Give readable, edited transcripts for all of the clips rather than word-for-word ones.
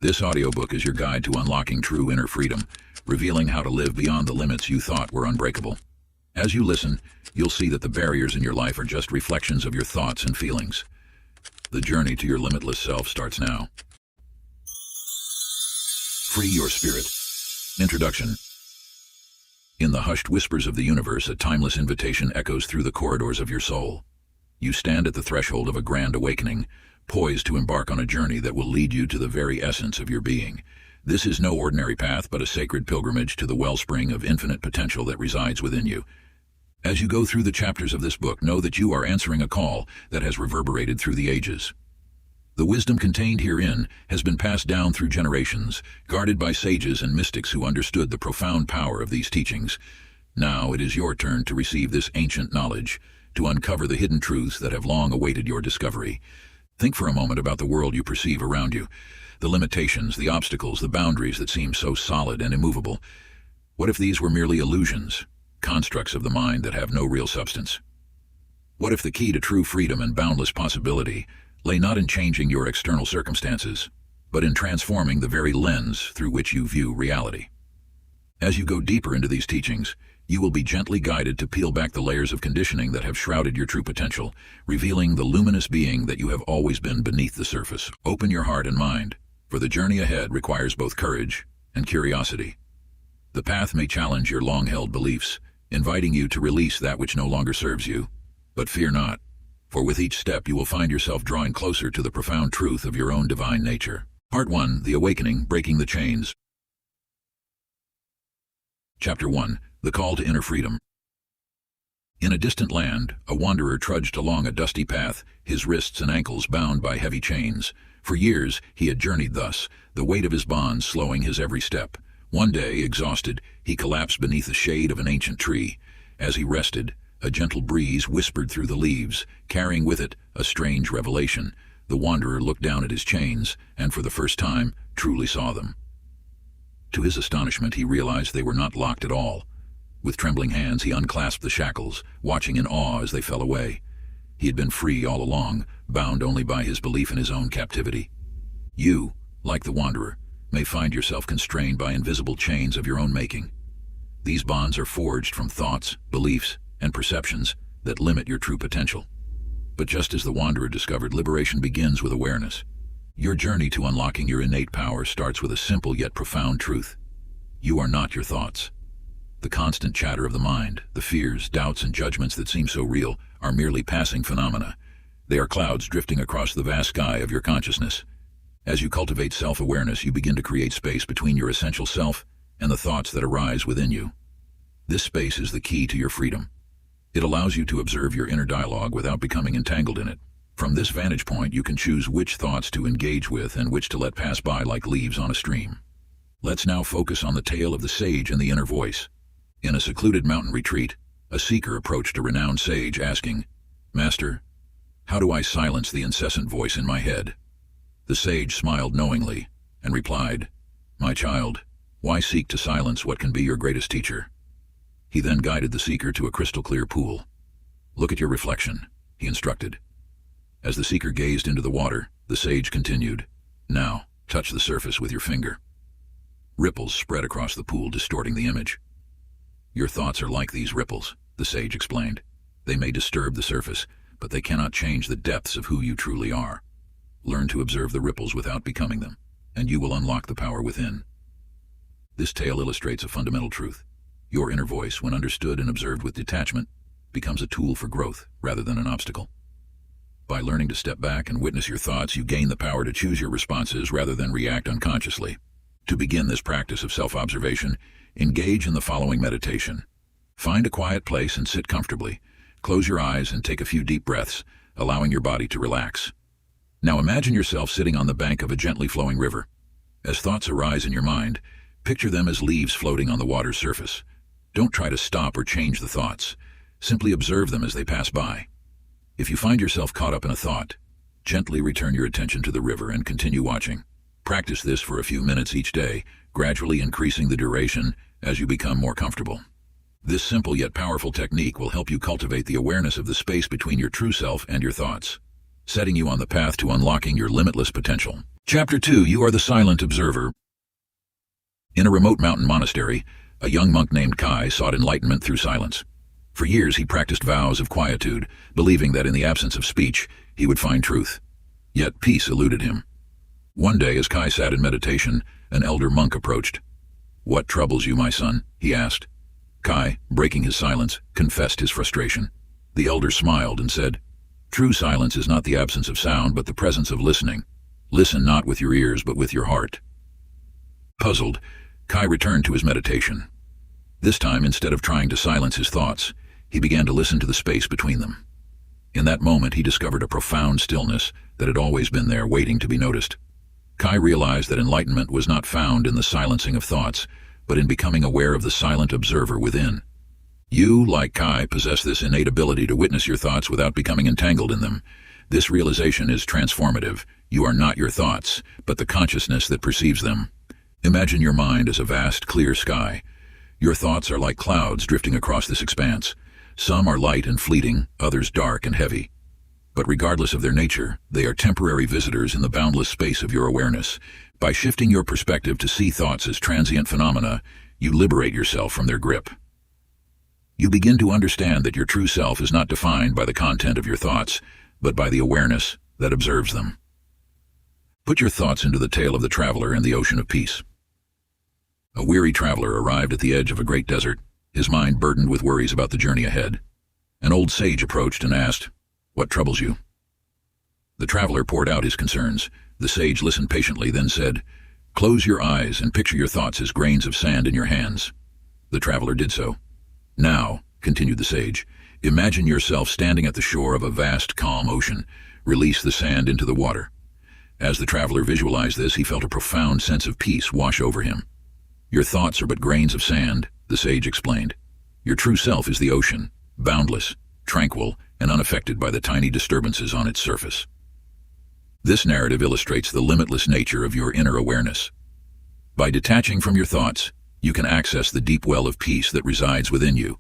This audiobook is your guide to unlocking true inner freedom, revealing how to live beyond the limits you thought were unbreakable. As you listen, you'll see that the barriers in your life are just reflections of your thoughts and feelings. The journey to your limitless self starts now. Free your spirit. Introduction. In the hushed whispers of the universe, a timeless invitation echoes through the corridors of your soul. You stand at the threshold of a grand awakening, poised to embark on a journey that will lead you to the very essence of your being. This is no ordinary path, but a sacred pilgrimage to the wellspring of infinite potential that resides within you. As you go through the chapters of this book, know that you are answering a call that has reverberated through the ages. The wisdom contained herein has been passed down through generations, guarded by sages and mystics who understood the profound power of these teachings. Now it is your turn to receive this ancient knowledge, to uncover the hidden truths that have long awaited your discovery. Think for a moment about the world you perceive around you, the limitations, the obstacles, the boundaries that seem so solid and immovable. What if these were merely illusions, constructs of the mind that have no real substance? What if the key to true freedom and boundless possibility lay not in changing your external circumstances, but in transforming the very lens through which you view reality? As you go deeper into these teachings, you will be gently guided to peel back the layers of conditioning that have shrouded your true potential, revealing the luminous being that you have always been beneath the surface. Open your heart and mind, for the journey ahead requires both courage and curiosity. The path may challenge your long-held beliefs, inviting you to release that which no longer serves you. But fear not, for with each step you will find yourself drawing closer to the profound truth of your own divine nature. Part 1. The Awakening, Breaking the Chains. Chapter 1. The Call to Inner Freedom. In a distant land, a wanderer trudged along a dusty path, his wrists and ankles bound by heavy chains. For years he had journeyed thus, the weight of his bonds slowing his every step. One day, exhausted, he collapsed beneath the shade of an ancient tree. As he rested, a gentle breeze whispered through the leaves, carrying with it a strange revelation. The wanderer looked down at his chains, and for the first time, truly saw them. To his astonishment, he realized they were not locked at all. With trembling hands, he unclasped the shackles, watching in awe as they fell away. He had been free all along, bound only by his belief in his own captivity. You, like the wanderer, may find yourself constrained by invisible chains of your own making. These bonds are forged from thoughts, beliefs, and perceptions that limit your true potential. But just as the wanderer discovered, liberation begins with awareness. Your journey to unlocking your innate power starts with a simple yet profound truth. You are not your thoughts. The constant chatter of the mind, the fears, doubts, and judgments that seem so real, are merely passing phenomena. They are clouds drifting across the vast sky of your consciousness. As you cultivate self-awareness, you begin to create space between your essential self and the thoughts that arise within you. This space is the key to your freedom. It allows you to observe your inner dialogue without becoming entangled in it. From this vantage point, you can choose which thoughts to engage with and which to let pass by like leaves on a stream. Let's now focus on the tale of the sage and the inner voice. In a secluded mountain retreat, a seeker approached a renowned sage, asking, "Master, how do I silence the incessant voice in my head?" The sage smiled knowingly and replied, "My child, why seek to silence what can be your greatest teacher?" He then guided the seeker to a crystal-clear pool. "Look at your reflection," he instructed. As the seeker gazed into the water, the sage continued, "Now, touch the surface with your finger." Ripples spread across the pool, distorting the image. "Your thoughts are like these ripples," the sage explained. "They may disturb the surface, but they cannot change the depths of who you truly are. Learn to observe the ripples without becoming them, and you will unlock the power within." This tale illustrates a fundamental truth. Your inner voice, when understood and observed with detachment, becomes a tool for growth rather than an obstacle. By learning to step back and witness your thoughts, you gain the power to choose your responses rather than react unconsciously. To begin this practice of self-observation, engage in the following meditation. Find a quiet place and sit comfortably. Close your eyes and take a few deep breaths, allowing your body to relax. Now imagine yourself sitting on the bank of a gently flowing river. As thoughts arise in your mind, picture them as leaves floating on the water's surface. Don't try to stop or change the thoughts. Simply observe them as they pass by. If you find yourself caught up in a thought, gently return your attention to the river and continue watching. Practice this for a few minutes each day, gradually increasing the duration as you become more comfortable. This simple yet powerful technique will help you cultivate the awareness of the space between your true self and your thoughts, setting you on the path to unlocking your limitless potential. Chapter 2. You are the silent observer. In a remote mountain monastery, a young monk named Kai sought enlightenment through silence. For years he practiced vows of quietude, believing that in the absence of speech he would find truth. Yet peace eluded him. One day, as Kai sat in meditation, an elder monk approached. "What troubles you, my son?" he asked. Kai, breaking his silence, confessed his frustration. The elder smiled and said, "True silence is not the absence of sound, but the presence of listening. Listen not with your ears, but with your heart." Puzzled, Kai returned to his meditation. This time, instead of trying to silence his thoughts, he began to listen to the space between them. In that moment, he discovered a profound stillness that had always been there, waiting to be noticed. Kai realized that enlightenment was not found in the silencing of thoughts, but in becoming aware of the silent observer within. You, like Kai, possess this innate ability to witness your thoughts without becoming entangled in them. This realization is transformative. You are not your thoughts, but the consciousness that perceives them. Imagine your mind as a vast, clear sky. Your thoughts are like clouds drifting across this expanse. Some are light and fleeting, others dark and heavy. But regardless of their nature, they are temporary visitors in the boundless space of your awareness. By shifting your perspective to see thoughts as transient phenomena, you liberate yourself from their grip. You begin to understand that your true self is not defined by the content of your thoughts, but by the awareness that observes them. Put your thoughts into the tale of the traveler and the ocean of peace. A weary traveler arrived at the edge of a great desert, his mind burdened with worries about the journey ahead. An old sage approached and asked, "What troubles you?" The traveler poured out his concerns. The sage listened patiently, then said, "Close your eyes and picture your thoughts as grains of sand in your hands." The traveler did so. "Now," continued the sage, "imagine yourself standing at the shore of a vast, calm ocean. Release the sand into the water." As the traveler visualized this, he felt a profound sense of peace wash over him. "Your thoughts are but grains of sand," the sage explained. "Your true self is the ocean, boundless, tranquil, and unaffected by the tiny disturbances on its surface." This narrative illustrates the limitless nature of your inner awareness. By detaching from your thoughts, you can access the deep well of peace that resides within you.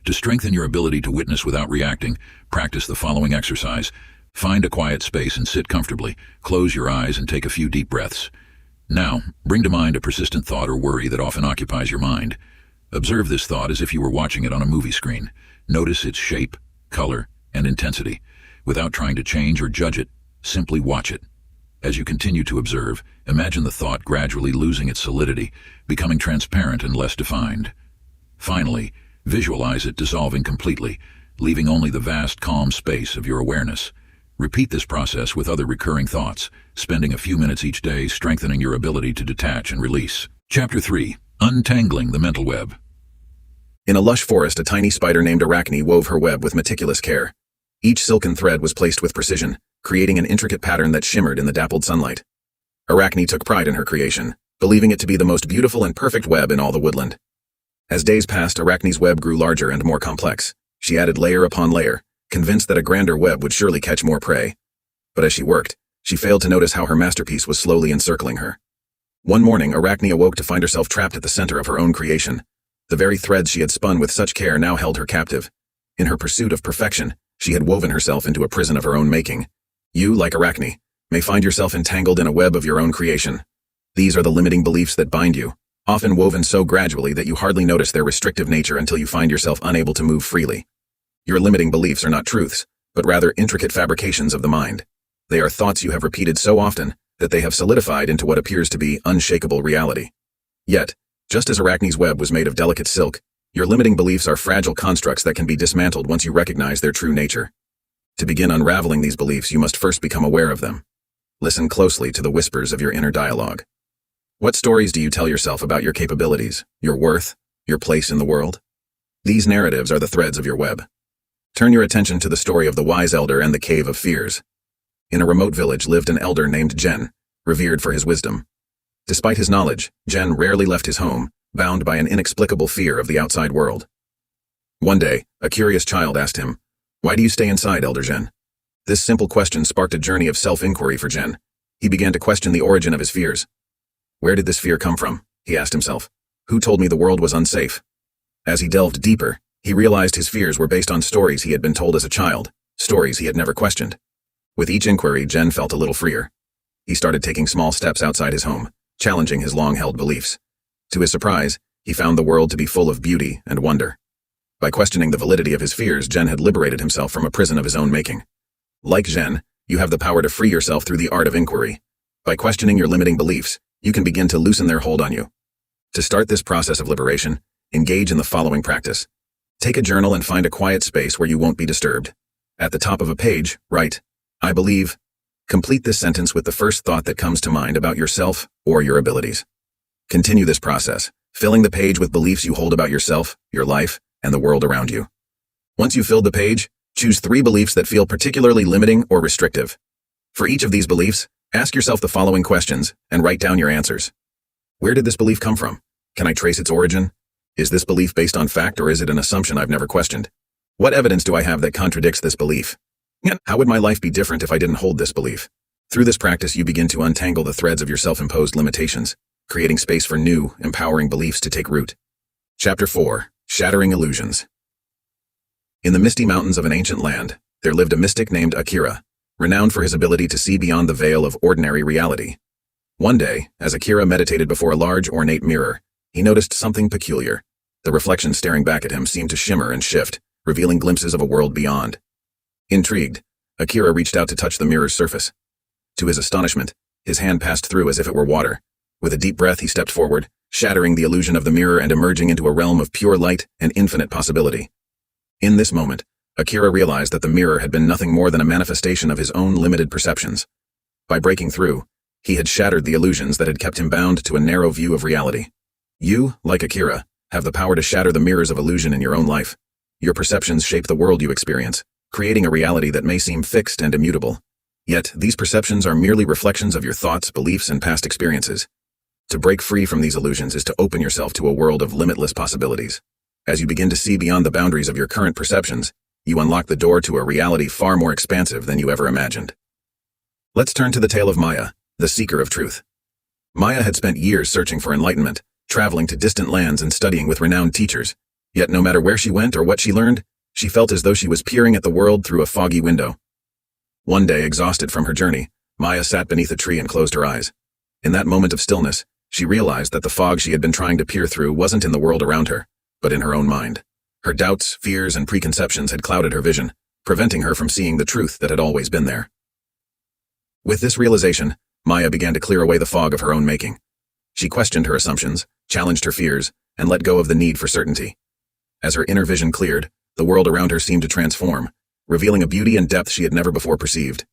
To strengthen your ability to witness without reacting, practice the following exercise. Find a quiet space and sit comfortably. Close your eyes and take a few deep breaths. Now, bring to mind a persistent thought or worry that often occupies your mind. Observe this thought as if you were watching it on a movie screen. Notice its shape, color, and intensity. Without trying to change or judge it, simply watch it. As you continue to observe, imagine the thought gradually losing its solidity, becoming transparent and less defined. Finally, visualize it dissolving completely, leaving only the vast, calm space of your awareness. Repeat this process with other recurring thoughts, spending a few minutes each day strengthening your ability to detach and release. Chapter 3. Untangling the Mental Web. In a lush forest, a tiny spider named Arachne wove her web with meticulous care. Each silken thread was placed with precision, creating an intricate pattern that shimmered in the dappled sunlight. Arachne took pride in her creation, believing it to be the most beautiful and perfect web in all the woodland. As days passed, Arachne's web grew larger and more complex. She added layer upon layer, convinced that a grander web would surely catch more prey. But as she worked, she failed to notice how her masterpiece was slowly encircling her. One morning, Arachne awoke to find herself trapped at the center of her own creation. The very threads she had spun with such care now held her captive. In her pursuit of perfection, she had woven herself into a prison of her own making. You, like Arachne, may find yourself entangled in a web of your own creation. These are the limiting beliefs that bind you, often woven so gradually that you hardly notice their restrictive nature until you find yourself unable to move freely. Your limiting beliefs are not truths, but rather intricate fabrications of the mind. They are thoughts you have repeated so often that they have solidified into what appears to be unshakable reality. Yet, just as Arachne's web was made of delicate silk, your limiting beliefs are fragile constructs that can be dismantled once you recognize their true nature. To begin unraveling these beliefs, you must first become aware of them. Listen closely to the whispers of your inner dialogue. What stories do you tell yourself about your capabilities, your worth, your place in the world? These narratives are the threads of your web. Turn your attention to the story of the wise elder and the cave of fears. In a remote village lived an elder named Jen, revered for his wisdom. Despite his knowledge, Jen rarely left his home, bound by an inexplicable fear of the outside world. One day, a curious child asked him, "Why do you stay inside, Elder Jen?" This simple question sparked a journey of self-inquiry for Jen. He began to question the origin of his fears. Where did this fear come from? He asked himself. Who told me the world was unsafe? As he delved deeper, he realized his fears were based on stories he had been told as a child, stories he had never questioned. With each inquiry, Jen felt a little freer. He started taking small steps outside his home, challenging his long-held beliefs. To his surprise, he found the world to be full of beauty and wonder. By questioning the validity of his fears, Jen had liberated himself from a prison of his own making. Like Jen, you have the power to free yourself through the art of inquiry. By questioning your limiting beliefs, you can begin to loosen their hold on you. To start this process of liberation, engage in the following practice. Take a journal and find a quiet space where you won't be disturbed. At the top of a page, write, "I believe." Complete this sentence with the first thought that comes to mind about yourself or your abilities. Continue this process, filling the page with beliefs you hold about yourself, your life, and the world around you. Once you've filled the page, choose 3 beliefs that feel particularly limiting or restrictive. For each of these beliefs, ask yourself the following questions and write down your answers. Where did this belief come from? Can I trace its origin? Is this belief based on fact, or is it an assumption I've never questioned? What evidence do I have that contradicts this belief? How would my life be different if I didn't hold this belief? Through this practice, you begin to untangle the threads of your self-imposed limitations, creating space for new, empowering beliefs to take root. Chapter 4. Shattering Illusions. In the misty mountains of an ancient land, there lived a mystic named Akira, renowned for his ability to see beyond the veil of ordinary reality. One day, as Akira meditated before a large, ornate mirror, he noticed something peculiar. The reflection staring back at him seemed to shimmer and shift, revealing glimpses of a world beyond. Intrigued, Akira reached out to touch the mirror's surface. To his astonishment, his hand passed through as if it were water. With a deep breath, he stepped forward, shattering the illusion of the mirror and emerging into a realm of pure light and infinite possibility. In this moment, Akira realized that the mirror had been nothing more than a manifestation of his own limited perceptions. By breaking through, he had shattered the illusions that had kept him bound to a narrow view of reality. You, like Akira, have the power to shatter the mirrors of illusion in your own life. Your perceptions shape the world you experience, creating a reality that may seem fixed and immutable. Yet, these perceptions are merely reflections of your thoughts, beliefs, and past experiences. To break free from these illusions is to open yourself to a world of limitless possibilities. As you begin to see beyond the boundaries of your current perceptions, you unlock the door to a reality far more expansive than you ever imagined. Let's turn to the tale of Maya, the seeker of truth. Maya had spent years searching for enlightenment, traveling to distant lands and studying with renowned teachers. Yet no matter where she went or what she learned, she felt as though she was peering at the world through a foggy window. One day, exhausted from her journey, Maya sat beneath a tree and closed her eyes. In that moment of stillness, she realized that the fog she had been trying to peer through wasn't in the world around her, but in her own mind. Her doubts, fears, and preconceptions had clouded her vision, preventing her from seeing the truth that had always been there. With this realization, Maya began to clear away the fog of her own making. She questioned her assumptions, challenged her fears, and let go of the need for certainty. As her inner vision cleared, the world around her seemed to transform, revealing a beauty and depth she had never before perceived.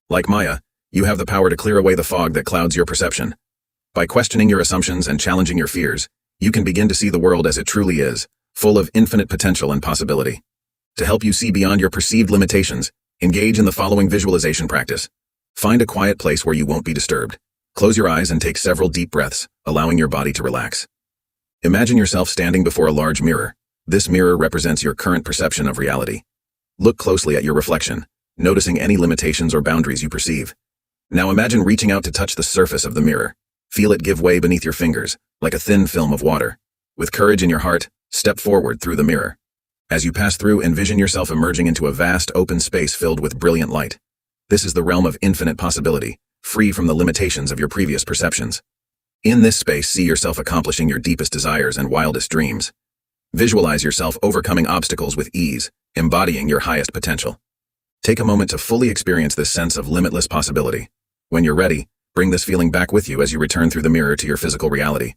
Like Maya, you have the power to clear away the fog that clouds your perception. By questioning your assumptions and challenging your fears, you can begin to see the world as it truly is, full of infinite potential and possibility. To help you see beyond your perceived limitations, engage in the following visualization practice. Find a quiet place where you won't be disturbed. Close your eyes and take several deep breaths, allowing your body to relax. Imagine yourself standing before a large mirror. This mirror represents your current perception of reality. Look closely at your reflection, noticing any limitations or boundaries you perceive. Now imagine reaching out to touch the surface of the mirror. Feel it give way beneath your fingers, like a thin film of water. With courage in your heart, step forward through the mirror. As you pass through, envision yourself emerging into a vast open space filled with brilliant light. This is the realm of infinite possibility, free from the limitations of your previous perceptions. In this space, see yourself accomplishing your deepest desires and wildest dreams. Visualize yourself overcoming obstacles with ease, embodying your highest potential. Take a moment to fully experience this sense of limitless possibility. When you're ready, bring this feeling back with you as you return through the mirror to your physical reality.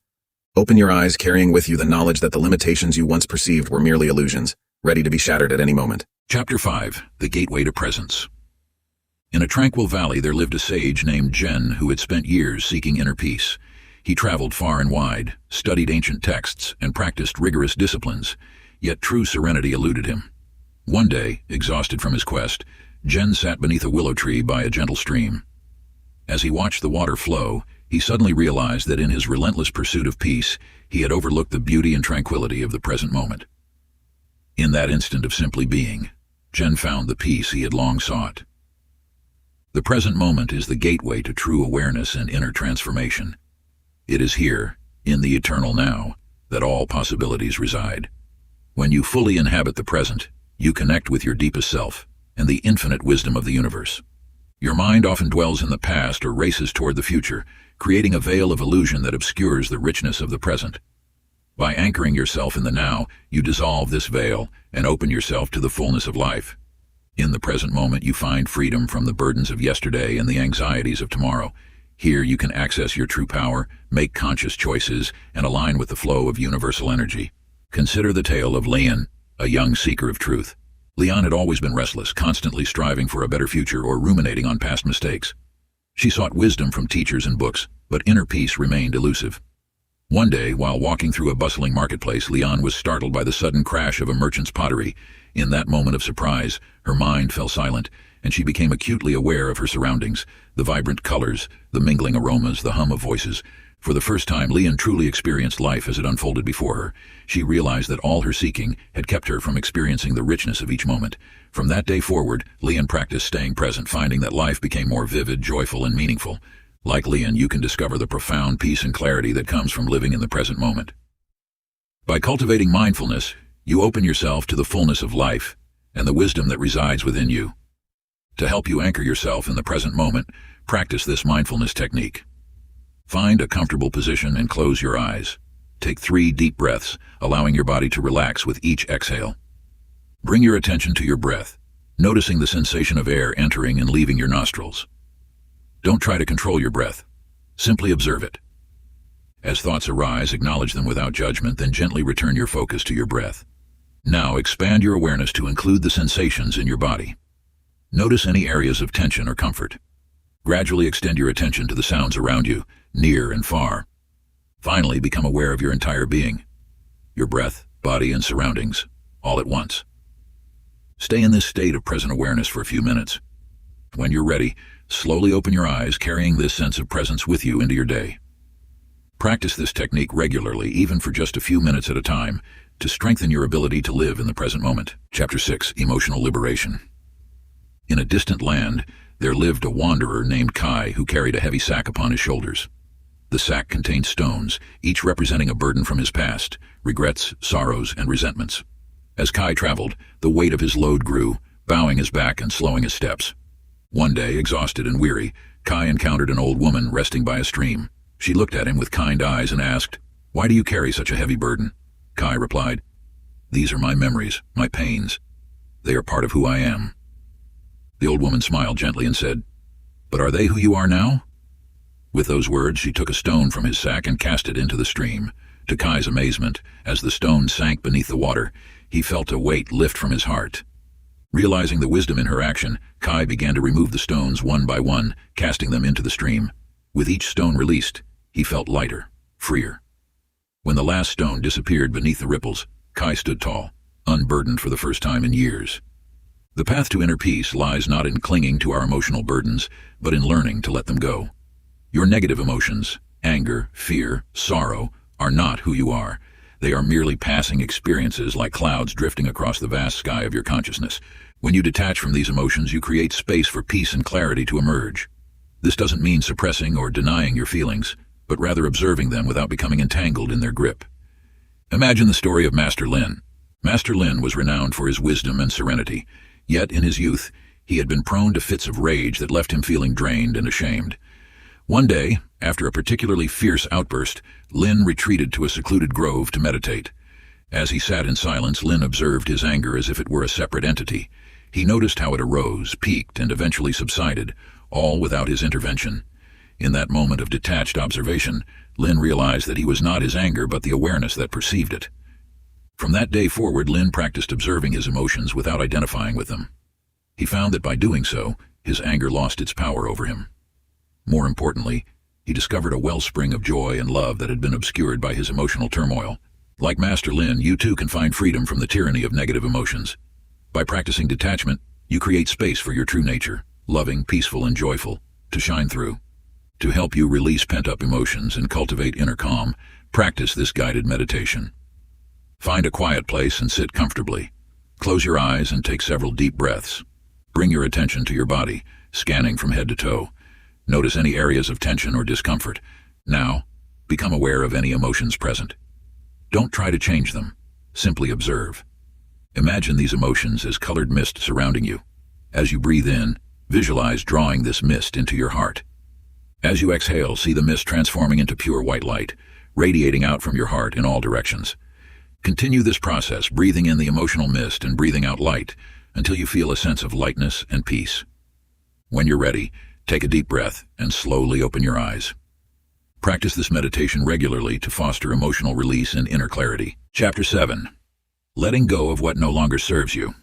Open your eyes, carrying with you the knowledge that the limitations you once perceived were merely illusions, ready to be shattered at any moment. Chapter 5. The Gateway to Presence. In a tranquil valley there lived a sage named Jen who had spent years seeking inner peace. He traveled far and wide, studied ancient texts, and practiced rigorous disciplines, yet true serenity eluded him. One day, exhausted from his quest, Jen sat beneath a willow tree by a gentle stream. As he watched the water flow, he suddenly realized that in his relentless pursuit of peace, he had overlooked the beauty and tranquility of the present moment. In that instant of simply being, Jen found the peace he had long sought. The present moment is the gateway to true awareness and inner transformation. It is here, in the eternal now, that all possibilities reside. When you fully inhabit the present, you connect with your deepest self and the infinite wisdom of the universe. Your mind often dwells in the past or races toward the future, creating a veil of illusion that obscures the richness of the present. By anchoring yourself in the now, you dissolve this veil and open yourself to the fullness of life. In the present moment, you find freedom from the burdens of yesterday and the anxieties of tomorrow. Here you can access your true power, make conscious choices, and align with the flow of universal energy. Consider the tale of Leon, a young seeker of truth. Leon had always been restless, constantly striving for a better future or ruminating on past mistakes. She sought wisdom from teachers and books, but inner peace remained elusive. One day, while walking through a bustling marketplace, Leon was startled by the sudden crash of a merchant's pottery. In that moment of surprise, her mind fell silent, and she became acutely aware of her surroundings, the vibrant colors, the mingling aromas, the hum of voices. For the first time, Leon truly experienced life as it unfolded before her. She realized that all her seeking had kept her from experiencing the richness of each moment. From that day forward, Leon practiced staying present, finding that life became more vivid, joyful, and meaningful. Like Leon, you can discover the profound peace and clarity that comes from living in the present moment. By cultivating mindfulness, you open yourself to the fullness of life and the wisdom that resides within you. To help you anchor yourself in the present moment, practice this mindfulness technique. Find a comfortable position and close your eyes. Take 3 deep breaths, allowing your body to relax with each exhale. Bring your attention to your breath, noticing the sensation of air entering and leaving your nostrils. Don't try to control your breath. Simply observe it. As thoughts arise, acknowledge them without judgment, then gently return your focus to your breath. Now expand your awareness to include the sensations in your body. Notice any areas of tension or comfort. Gradually extend your attention to the sounds around you, near and far. Finally, become aware of your entire being, your breath, body, and surroundings, all at once. Stay in this state of present awareness for a few minutes. When you're ready, slowly open your eyes, carrying this sense of presence with you into your day. Practice this technique regularly, even for just a few minutes at a time, to strengthen your ability to live in the present moment. Chapter 6, Emotional Liberation. In a distant land, there lived a wanderer named Kai who carried a heavy sack upon his shoulders. The sack contained stones, each representing a burden from his past, regrets, sorrows, and resentments. As Kai traveled, the weight of his load grew, bowing his back and slowing his steps. One day, exhausted and weary, Kai encountered an old woman resting by a stream. She looked at him with kind eyes and asked, "Why do you carry such a heavy burden?" Kai replied, "These are my memories, my pains. They are part of who I am." The old woman smiled gently and said, "But are they who you are now?" With those words, she took a stone from his sack and cast it into the stream. To Kai's amazement, as the stone sank beneath the water, he felt a weight lift from his heart. Realizing the wisdom in her action, Kai began to remove the stones one by one, casting them into the stream. With each stone released, he felt lighter, freer. When the last stone disappeared beneath the ripples, Kai stood tall, unburdened for the first time in years. The path to inner peace lies not in clinging to our emotional burdens, but in learning to let them go. Your negative emotions, anger, fear, sorrow, are not who you are. They are merely passing experiences like clouds drifting across the vast sky of your consciousness. When you detach from these emotions, you create space for peace and clarity to emerge. This doesn't mean suppressing or denying your feelings, but rather observing them without becoming entangled in their grip. Imagine the story of Master Lin. Master Lin was renowned for his wisdom and serenity. Yet, in his youth, he had been prone to fits of rage that left him feeling drained and ashamed. One day, after a particularly fierce outburst, Lin retreated to a secluded grove to meditate. As he sat in silence, Lin observed his anger as if it were a separate entity. He noticed how it arose, peaked, and eventually subsided, all without his intervention. In that moment of detached observation, Lin realized that he was not his anger but the awareness that perceived it. From that day forward, Lin practiced observing his emotions without identifying with them. He found that by doing so, his anger lost its power over him. More importantly, he discovered a wellspring of joy and love that had been obscured by his emotional turmoil. Like Master Lin, you too can find freedom from the tyranny of negative emotions. By practicing detachment, you create space for your true nature, loving, peaceful, and joyful, to shine through. To help you release pent-up emotions and cultivate inner calm, practice this guided meditation. Find a quiet place and sit comfortably. Close your eyes and take several deep breaths. Bring your attention to your body, scanning from head to toe. Notice any areas of tension or discomfort. Now, become aware of any emotions present. Don't try to change them. Simply observe. Imagine these emotions as colored mist surrounding you. As you breathe in, Visualize drawing this mist into your heart. As you exhale, see the mist transforming into pure white light, radiating out from your heart in all directions. Continue this process, breathing in the emotional mist and breathing out light until you feel a sense of lightness and peace. When you're ready, take a deep breath and slowly open your eyes. Practice this meditation regularly to foster emotional release and inner clarity. Chapter 7. Letting go of what no longer serves you.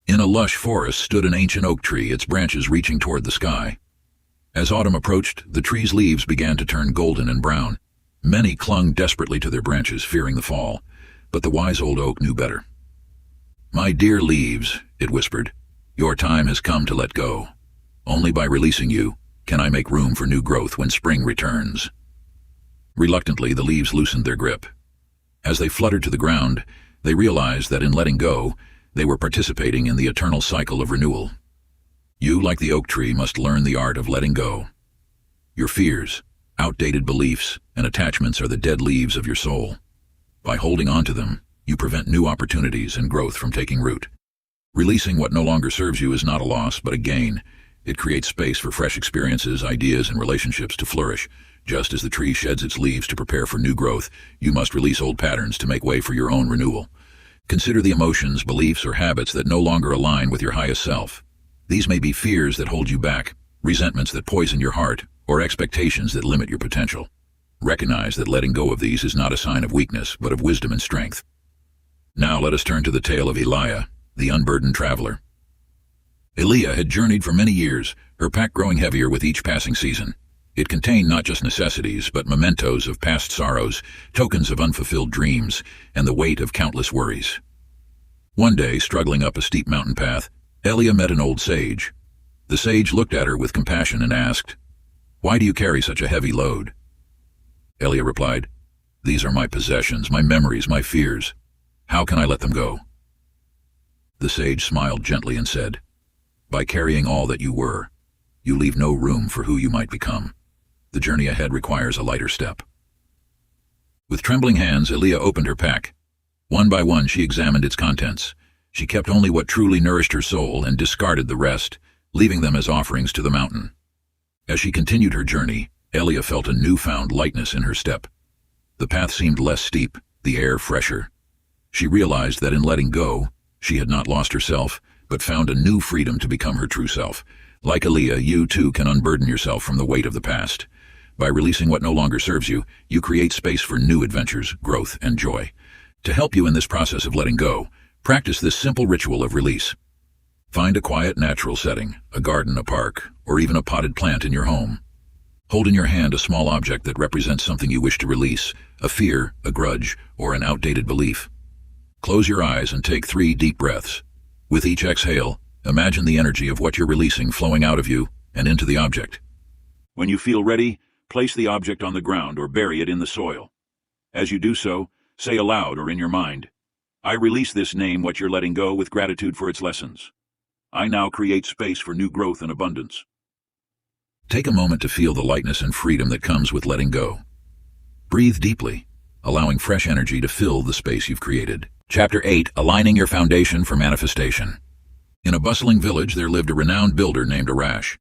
In a lush forest stood an ancient oak tree, its branches reaching toward the sky. As autumn approached, the tree's leaves began to turn golden and brown. Many clung desperately to their branches, fearing the fall, but the wise old oak knew better. "My dear leaves," it whispered, "your time has come to let go. Only by releasing you can I make room for new growth when spring returns." Reluctantly, the leaves loosened their grip. As they fluttered to the ground, they realized that in letting go, they were participating in the eternal cycle of renewal. You, like the oak tree, must learn the art of letting go. Your fears, outdated beliefs, and attachments are the dead leaves of your soul. By holding on to them, you prevent new opportunities and growth from taking root. Releasing what no longer serves you is not a loss, but a gain. It creates space for fresh experiences, ideas, and relationships to flourish. Just as the tree sheds its leaves to prepare for new growth, you must release old patterns to make way for your own renewal. Consider the emotions, beliefs, or habits that no longer align with your highest self. These may be fears that hold you back, resentments that poison your heart, or expectations that limit your potential. Recognize that letting go of these is not a sign of weakness, but of wisdom and strength. Now let us turn to the tale of Eliah, the unburdened traveler. Eliah had journeyed for many years, her pack growing heavier with each passing season. It contained not just necessities, but mementos of past sorrows, tokens of unfulfilled dreams, and the weight of countless worries. One day, struggling up a steep mountain path, Eliah met an old sage. The sage looked at her with compassion and asked, "Why do you carry such a heavy load?" Eliah replied, "These are my possessions, my memories, my fears. How can I let them go?" The sage smiled gently and said, "By carrying all that you were, you leave no room for who you might become. The journey ahead requires a lighter step." With trembling hands, Eliah opened her pack. One by one, she examined its contents. She kept only what truly nourished her soul and discarded the rest, leaving them as offerings to the mountain. As she continued her journey, Eliah felt a newfound lightness in her step. The path seemed less steep, the air fresher. She realized that in letting go, she had not lost herself, but found a new freedom to become her true self. Like Eliah, you too can unburden yourself from the weight of the past. By releasing what no longer serves you, you create space for new adventures, growth, and joy. To help you in this process of letting go, practice this simple ritual of release. Find a quiet, natural setting, a garden, a park, or even a potted plant in your home. Hold in your hand a small object that represents something you wish to release, a fear, a grudge, or an outdated belief. Close your eyes and take 3 deep breaths. With each exhale, imagine the energy of what you're releasing flowing out of you and into the object. When you feel ready, place the object on the ground or bury it in the soil. As you do so, say aloud or in your mind, "I release this name what you're letting go with gratitude for its lessons. I now create space for new growth and abundance." Take a moment to feel the lightness and freedom that comes with letting go. Breathe deeply, allowing fresh energy to fill the space you've created. Chapter 8. Aligning your foundation for manifestation. In a bustling village, there lived a renowned builder named Arash.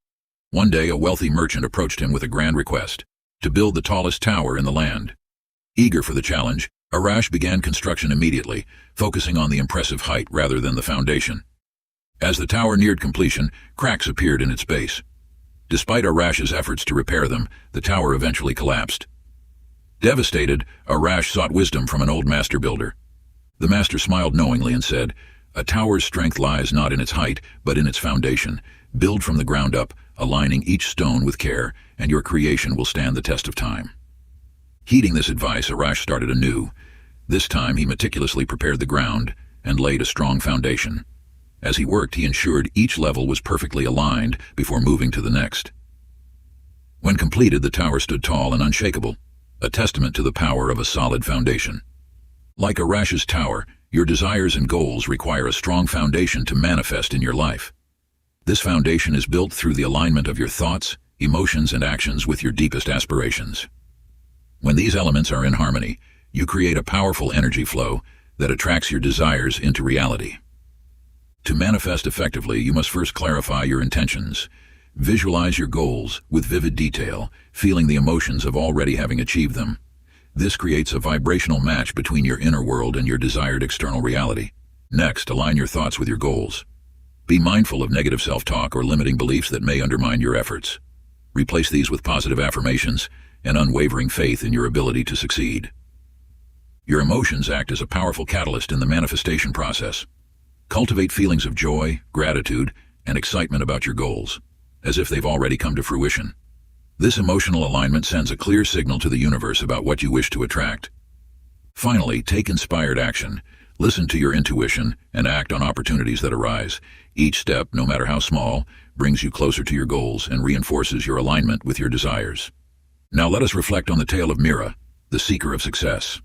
One day, a wealthy merchant approached him with a grand request, to build the tallest tower in the land. Eager for the challenge, Arash began construction immediately, focusing on the impressive height rather than the foundation. As the tower neared completion, cracks appeared in its base. Despite Arash's efforts to repair them, the tower eventually collapsed. Devastated, Arash sought wisdom from an old master builder. The master smiled knowingly and said, "A tower's strength lies not in its height, but in its foundation. Build from the ground up, aligning each stone with care, and your creation will stand the test of time." Heeding this advice, Arash started anew. This time he meticulously prepared the ground and laid a strong foundation. As he worked, he ensured each level was perfectly aligned before moving to the next. When completed, the tower stood tall and unshakable, a testament to the power of a solid foundation. Like Arash's tower, your desires and goals require a strong foundation to manifest in your life. This foundation is built through the alignment of your thoughts, emotions, and actions with your deepest aspirations. When these elements are in harmony, you create a powerful energy flow that attracts your desires into reality. To manifest effectively, you must first clarify your intentions. Visualize your goals with vivid detail, feeling the emotions of already having achieved them. This creates a vibrational match between your inner world and your desired external reality. Next, align your thoughts with your goals. Be mindful of negative self-talk or limiting beliefs that may undermine your efforts. Replace these with positive affirmations and unwavering faith in your ability to succeed. Your emotions act as a powerful catalyst in the manifestation process. Cultivate feelings of joy, gratitude, and excitement about your goals, as if they've already come to fruition. This emotional alignment sends a clear signal to the universe about what you wish to attract. Finally, take inspired action. Listen to your intuition and act on opportunities that arise. Each step, no matter how small, brings you closer to your goals and reinforces your alignment with your desires. Now let us reflect on the tale of Mira, the seeker of success.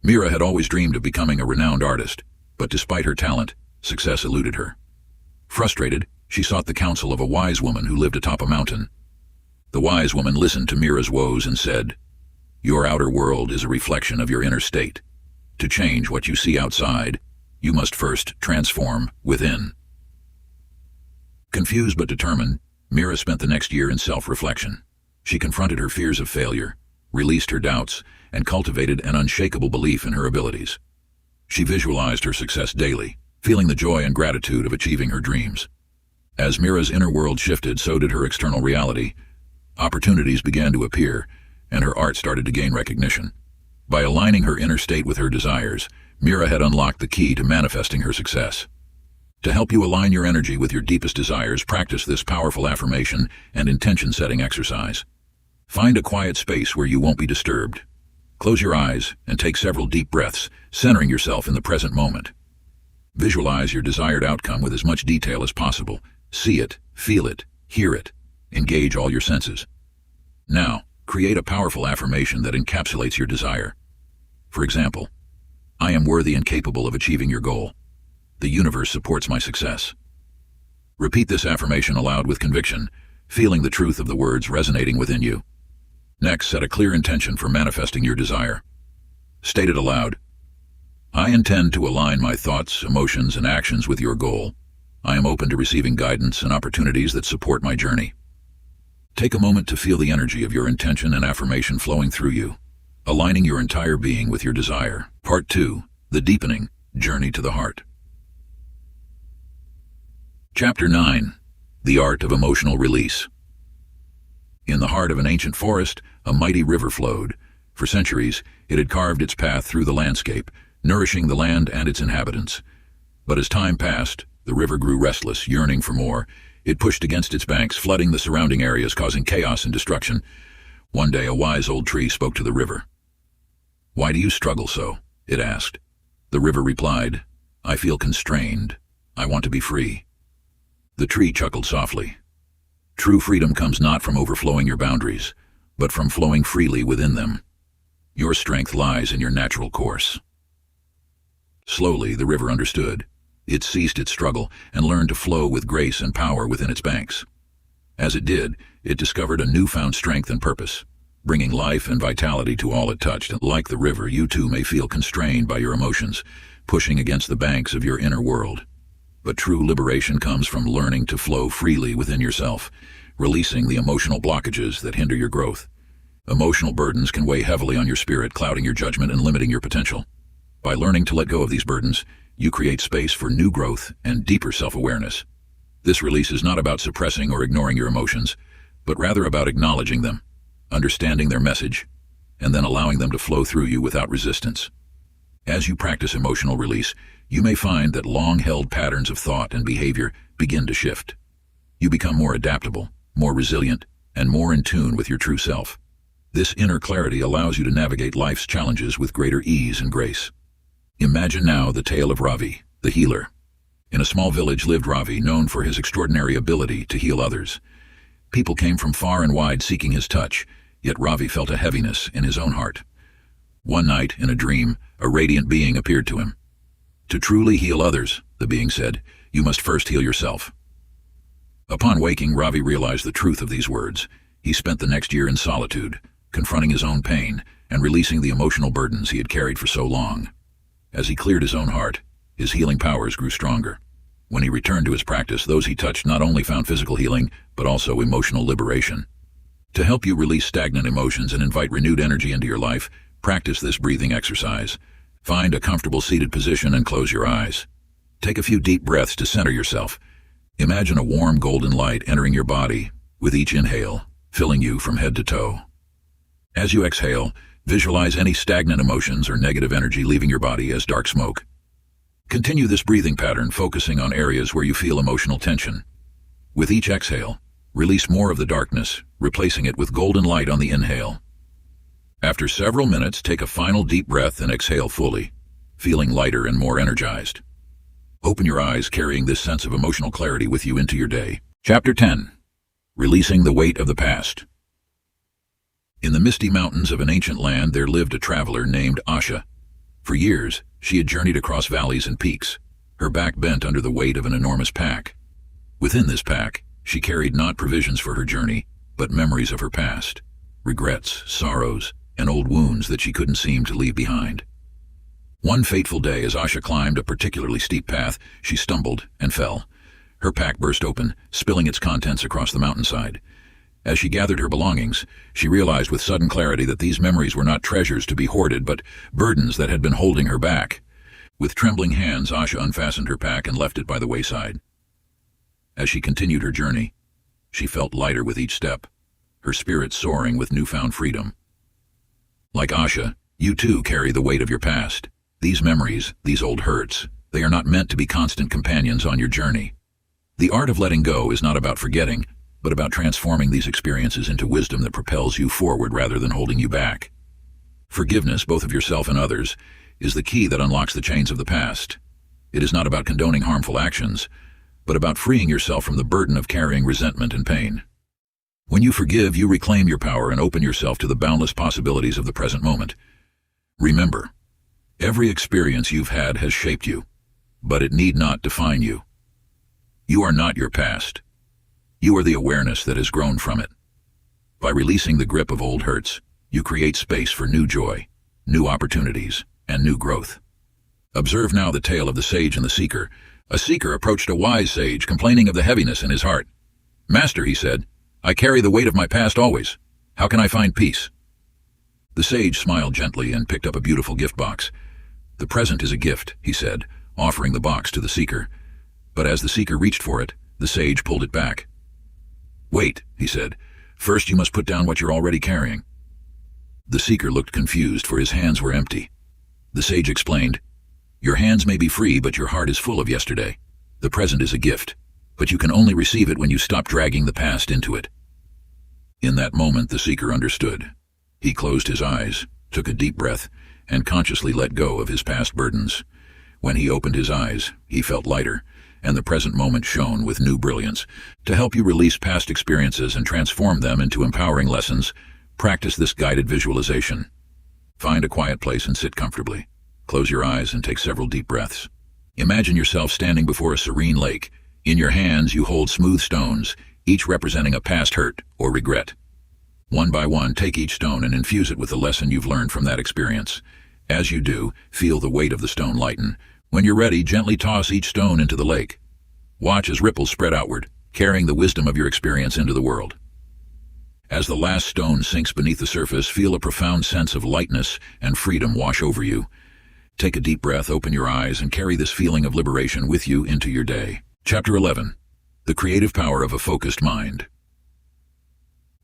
Mira had always dreamed of becoming a renowned artist, but despite her talent, success eluded her. Frustrated, she sought the counsel of a wise woman who lived atop a mountain. The wise woman listened to Mira's woes and said, "Your outer world is a reflection of your inner state. To change what you see outside, you must first transform within." Confused but determined, Mira spent the next year in self-reflection. She confronted her fears of failure, released her doubts, and cultivated an unshakable belief in her abilities. She visualized her success daily, feeling the joy and gratitude of achieving her dreams. As Mira's inner world shifted, so did her external reality. Opportunities began to appear, and her art started to gain recognition. By aligning her inner state with her desires, Mira had unlocked the key to manifesting her success. To help you align your energy with your deepest desires, practice this powerful affirmation and intention-setting exercise. Find a quiet space where you won't be disturbed. Close your eyes and take several deep breaths, centering yourself in the present moment. Visualize your desired outcome with as much detail as possible. See it, feel it, hear it. Engage all your senses. Now, create a powerful affirmation that encapsulates your desire. For example, "I am worthy and capable of achieving your goal. The universe supports my success." Repeat this affirmation aloud with conviction, feeling the truth of the words resonating within you. Next, set a clear intention for manifesting your desire. State it aloud. "I intend to align my thoughts, emotions, and actions with your goal. I am open to receiving guidance and opportunities that support my journey." Take a moment to feel the energy of your intention and affirmation flowing through you, aligning your entire being with your desire. Part 2. The Deepening Journey to the Heart. Chapter 9. The Art of Emotional Release. In the heart of an ancient forest, a mighty river flowed. For centuries, it had carved its path through the landscape, nourishing the land and its inhabitants. But as time passed, the river grew restless, yearning for more. It pushed against its banks, flooding the surrounding areas, causing chaos and destruction. One day, a wise old tree spoke to the river. "Why do you struggle so?" it asked. The river replied, "I feel constrained. I want to be free." The tree chuckled softly. "True freedom comes not from overflowing your boundaries, but from flowing freely within them. Your strength lies in your natural course." Slowly, the river understood. It ceased its struggle and learned to flow with grace and power within its banks. As it did, it discovered a newfound strength and purpose, bringing life and vitality to all it touched. Like the river, you too may feel constrained by your emotions, pushing against the banks of your inner world. But true liberation comes from learning to flow freely within yourself, releasing the emotional blockages that hinder your growth. Emotional burdens can weigh heavily on your spirit, clouding your judgment and limiting your potential. By learning to let go of these burdens, you create space for new growth and deeper self-awareness. This release is not about suppressing or ignoring your emotions, but rather about acknowledging them, understanding their message, and then allowing them to flow through you without resistance. As you practice emotional release, you may find that long-held patterns of thought and behavior begin to shift. You become more adaptable, more resilient, and more in tune with your true self. This inner clarity allows you to navigate life's challenges with greater ease and grace. Imagine now the tale of Ravi, the healer. In a small village lived Ravi, known for his extraordinary ability to heal others. People came from far and wide seeking his touch, yet Ravi felt a heaviness in his own heart. One night, in a dream, a radiant being appeared to him. "To truly heal others," the being said, "you must first heal yourself." Upon waking, Ravi realized the truth of these words. He spent the next year in solitude, confronting his own pain and releasing the emotional burdens he had carried for so long. As he cleared his own heart, his healing powers grew stronger. When he returned to his practice, those he touched not only found physical healing, but also emotional liberation. To help you release stagnant emotions and invite renewed energy into your life, practice this breathing exercise. Find a comfortable seated position and close your eyes. Take a few deep breaths to center yourself. Imagine a warm golden light entering your body with each inhale, filling you from head to toe. As you exhale, visualize any stagnant emotions or negative energy leaving your body as dark smoke. Continue this breathing pattern, focusing on areas where you feel emotional tension. With each exhale, release more of the darkness, replacing it with golden light on the inhale. After several minutes, take a final deep breath and exhale fully, feeling lighter and more energized. Open your eyes, carrying this sense of emotional clarity with you into your day. Chapter 10. Releasing the Weight of the Past. In the misty mountains of an ancient land, there lived a traveler named Asha. For years, she had journeyed across valleys and peaks, her back bent under the weight of an enormous pack. Within this pack, she carried not provisions for her journey, but memories of her past, regrets, sorrows, and old wounds that she couldn't seem to leave behind. One fateful day, as Asha climbed a particularly steep path, she stumbled and fell. Her pack burst open, spilling its contents across the mountainside. As she gathered her belongings, she realized with sudden clarity that these memories were not treasures to be hoarded, but burdens that had been holding her back. With trembling hands, Asha unfastened her pack and left it by the wayside. As she continued her journey, she felt lighter with each step, her spirit soaring with newfound freedom. Like Asha, you too carry the weight of your past. These memories, these old hurts, they are not meant to be constant companions on your journey. The art of letting go is not about forgetting, but about transforming these experiences into wisdom that propels you forward rather than holding you back. Forgiveness, both of yourself and others, is the key that unlocks the chains of the past. It is not about condoning harmful actions, but about freeing yourself from the burden of carrying resentment and pain. When you forgive, you reclaim your power and open yourself to the boundless possibilities of the present moment. Remember, every experience you've had has shaped you, but it need not define you. You are not your past. You are the awareness that has grown from it. By releasing the grip of old hurts, you create space for new joy, new opportunities, and new growth. Observe now the tale of the sage and the seeker. A seeker approached a wise sage, complaining of the heaviness in his heart. "Master," he said, "I carry the weight of my past always. How can I find peace?" The sage smiled gently and picked up a beautiful gift box. "The present is a gift," he said, offering the box to the seeker. But as the seeker reached for it, the sage pulled it back. "Wait," he said. "First you must put down what you're already carrying." The seeker looked confused, for his hands were empty. The sage explained, "Your hands may be free, but your heart is full of yesterday. The present is a gift, but you can only receive it when you stop dragging the past into it." In that moment, the seeker understood. He closed his eyes, took a deep breath, and consciously let go of his past burdens. When he opened his eyes, he felt lighter, and the present moment shone with new brilliance. To help you release past experiences and transform them into empowering lessons, practice this guided visualization. Find a quiet place and sit comfortably. Close your eyes and take several deep breaths. Imagine yourself standing before a serene lake. In your hands, you hold smooth stones, each representing a past hurt or regret. One by one, take each stone and infuse it with the lesson you've learned from that experience. As you do, feel the weight of the stone lighten. When you're ready, gently toss each stone into the lake. Watch as ripples spread outward, carrying the wisdom of your experience into the world. As the last stone sinks beneath the surface, feel a profound sense of lightness and freedom wash over you. Take a deep breath, open your eyes, and carry this feeling of liberation with you into your day. Chapter 11. The Creative Power of a Focused Mind.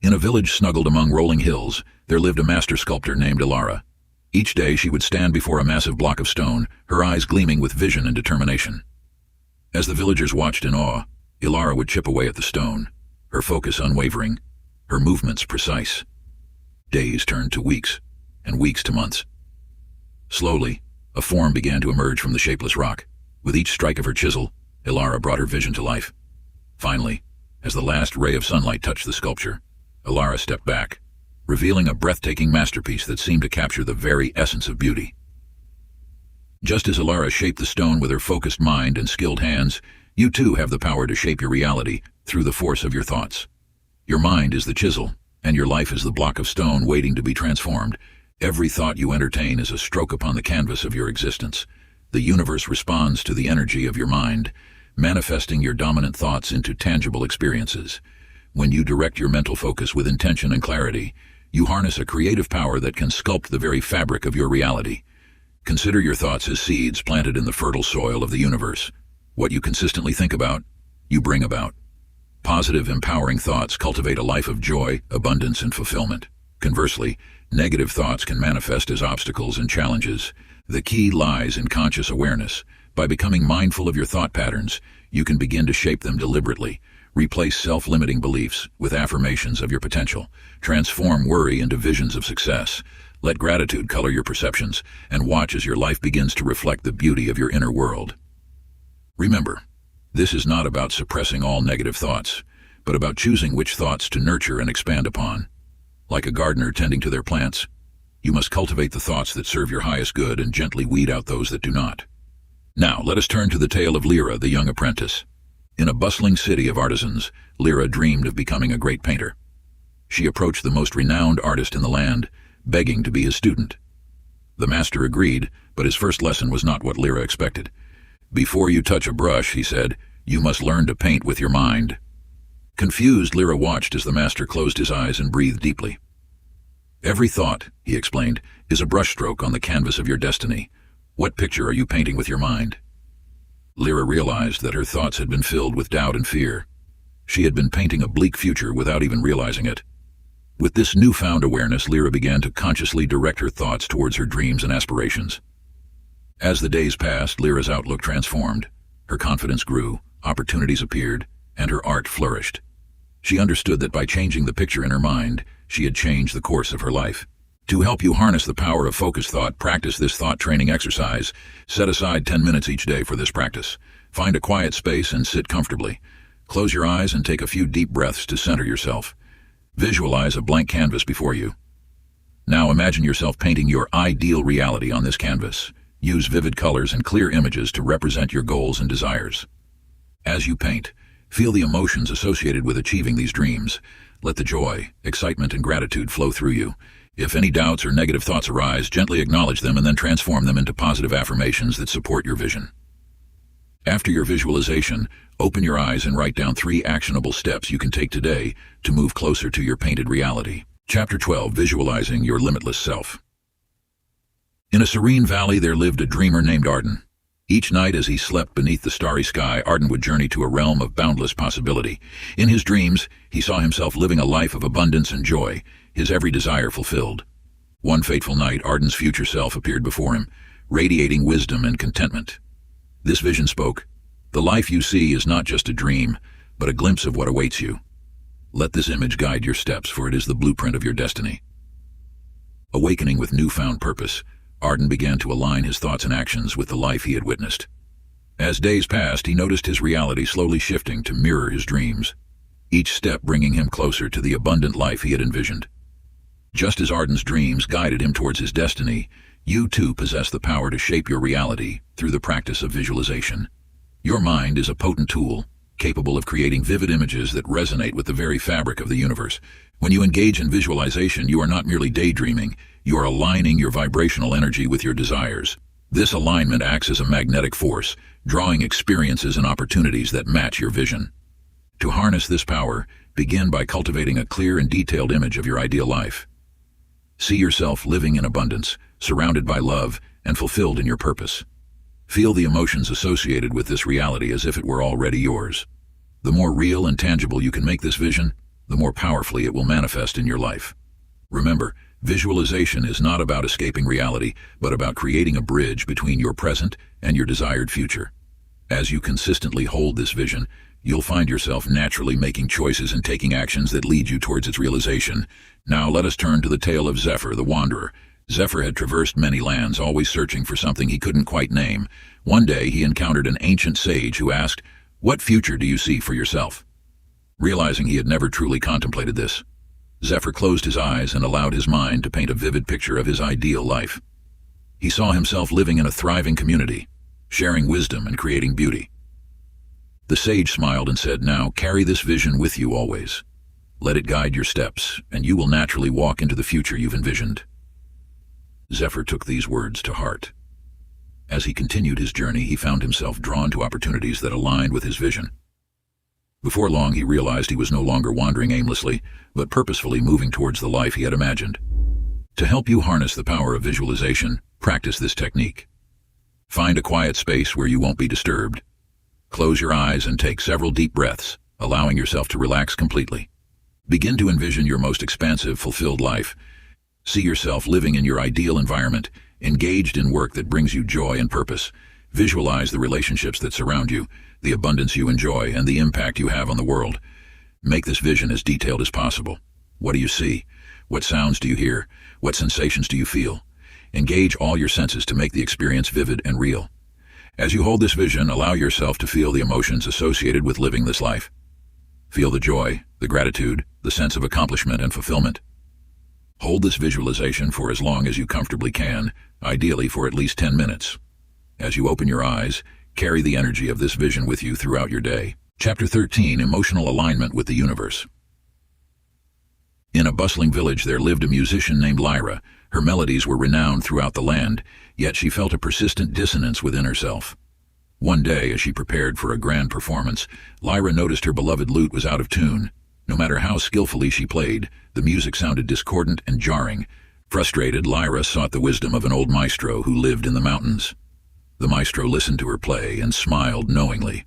In a village snuggled among rolling hills, there lived a master sculptor named Ilara. Each day she would stand before a massive block of stone, her eyes gleaming with vision and determination. As the villagers watched in awe, Ilara would chip away at the stone, her focus unwavering, her movements precise. Days turned to weeks, and weeks to months. Slowly, a form began to emerge from the shapeless rock. With each strike of her chisel, Ilara brought her vision to life. Finally, as the last ray of sunlight touched the sculpture, Ilara stepped back, revealing a breathtaking masterpiece that seemed to capture the very essence of beauty. Just as Ilara shaped the stone with her focused mind and skilled hands, you too have the power to shape your reality through the force of your thoughts. Your mind is the chisel, and your life is the block of stone waiting to be transformed. Every thought you entertain is a stroke upon the canvas of your existence. The universe responds to the energy of your mind, manifesting your dominant thoughts into tangible experiences. When you direct your mental focus with intention and clarity, you harness a creative power that can sculpt the very fabric of your reality. Consider your thoughts as seeds planted in the fertile soil of the universe. What you consistently think about, you bring about. Positive, empowering thoughts cultivate a life of joy, abundance, and fulfillment. Conversely, negative thoughts can manifest as obstacles and challenges. The key lies in conscious awareness. By becoming mindful of your thought patterns, you can begin to shape them deliberately. Replace self-limiting beliefs with affirmations of your potential. Transform worry into visions of success. Let gratitude color your perceptions, and watch as your life begins to reflect the beauty of your inner world. Remember, this is not about suppressing all negative thoughts, but about choosing which thoughts to nurture and expand upon. Like a gardener tending to their plants, you must cultivate the thoughts that serve your highest good and gently weed out those that do not. Now, let us turn to the tale of Lyra, the young apprentice. In a bustling city of artisans, Lyra dreamed of becoming a great painter. She approached the most renowned artist in the land, begging to be his student. The master agreed, but his first lesson was not what Lyra expected. "Before you touch a brush," he said, "you must learn to paint with your mind." Confused, Lyra watched as the master closed his eyes and breathed deeply. "Every thought," he explained, "is a brushstroke on the canvas of your destiny. What picture are you painting with your mind?" Lyra realized that her thoughts had been filled with doubt and fear. She had been painting a bleak future without even realizing it. With this newfound awareness, Lyra began to consciously direct her thoughts towards her dreams and aspirations. As the days passed, Lyra's outlook transformed. Her confidence grew, opportunities appeared, and her art flourished. She understood that by changing the picture in her mind, she had changed the course of her life. To help you harness the power of focused thought, practice this thought training exercise. Set aside 10 minutes each day for this practice. Find a quiet space and sit comfortably. Close your eyes and take a few deep breaths to center yourself. Visualize a blank canvas before you. Now imagine yourself painting your ideal reality on this canvas. Use vivid colors and clear images to represent your goals and desires. As you paint, feel the emotions associated with achieving these dreams. Let the joy, excitement, and gratitude flow through you. If any doubts or negative thoughts arise, gently acknowledge them and then transform them into positive affirmations that support your vision. After your visualization, open your eyes and write down 3 actionable steps you can take today to move closer to your painted reality. Chapter 12, Visualizing Your Limitless Self. In a serene valley there lived a dreamer named Arden. Each night as he slept beneath the starry sky, Arden would journey to a realm of boundless possibility. In his dreams, he saw himself living a life of abundance and joy, his every desire fulfilled. One fateful night, Arden's future self appeared before him, radiating wisdom and contentment. This vision spoke, "The life you see is not just a dream, but a glimpse of what awaits you. Let this image guide your steps, for it is the blueprint of your destiny." Awakening with newfound purpose, Arden began to align his thoughts and actions with the life he had witnessed. As days passed, he noticed his reality slowly shifting to mirror his dreams, each step bringing him closer to the abundant life he had envisioned. Just as Arden's dreams guided him towards his destiny, you too possess the power to shape your reality through the practice of visualization. Your mind is a potent tool, capable of creating vivid images that resonate with the very fabric of the universe. When you engage in visualization, you are not merely daydreaming, you are aligning your vibrational energy with your desires. This alignment acts as a magnetic force, drawing experiences and opportunities that match your vision. To harness this power, begin by cultivating a clear and detailed image of your ideal life. See yourself living in abundance, surrounded by love, and fulfilled in your purpose. Feel the emotions associated with this reality as if it were already yours. The more real and tangible you can make this vision, the more powerfully it will manifest in your life. Remember, visualization is not about escaping reality, but about creating a bridge between your present and your desired future. As you consistently hold this vision, you'll find yourself naturally making choices and taking actions that lead you towards its realization. Now let us turn to the tale of Zephyr, the wanderer. Zephyr had traversed many lands, always searching for something he couldn't quite name. One day he encountered an ancient sage who asked, "What future do you see for yourself?" Realizing he had never truly contemplated this, Zephyr closed his eyes and allowed his mind to paint a vivid picture of his ideal life. He saw himself living in a thriving community, sharing wisdom and creating beauty. The sage smiled and said, "Now carry this vision with you always. Let it guide your steps, and you will naturally walk into the future you've envisioned." Zephyr took these words to heart. As he continued his journey, he found himself drawn to opportunities that aligned with his vision. Before long, he realized he was no longer wandering aimlessly, but purposefully moving towards the life he had imagined. To help you harness the power of visualization, practice this technique. Find a quiet space where you won't be disturbed. Close your eyes and take several deep breaths, allowing yourself to relax completely. Begin to envision your most expansive, fulfilled life. See yourself living in your ideal environment, engaged in work that brings you joy and purpose. Visualize the relationships that surround you, the abundance you enjoy, and the impact you have on the world. Make this vision as detailed as possible. What do you see? What sounds do you hear? What sensations do you feel? Engage all your senses to make the experience vivid and real. As you hold this vision, allow yourself to feel the emotions associated with living this life. Feel the joy, the gratitude, the sense of accomplishment and fulfillment. Hold this visualization for as long as you comfortably can, ideally for at least 10 minutes. As you open your eyes, carry the energy of this vision with you throughout your day. Chapter 13, Emotional Alignment with the Universe. In a bustling village there lived a musician named Lyra. Her melodies were renowned throughout the land, yet she felt a persistent dissonance within herself. One day, as she prepared for a grand performance, Lyra noticed her beloved lute was out of tune. No matter how skillfully she played, the music sounded discordant and jarring. Frustrated, Lyra sought the wisdom of an old maestro who lived in the mountains. The maestro listened to her play and smiled knowingly.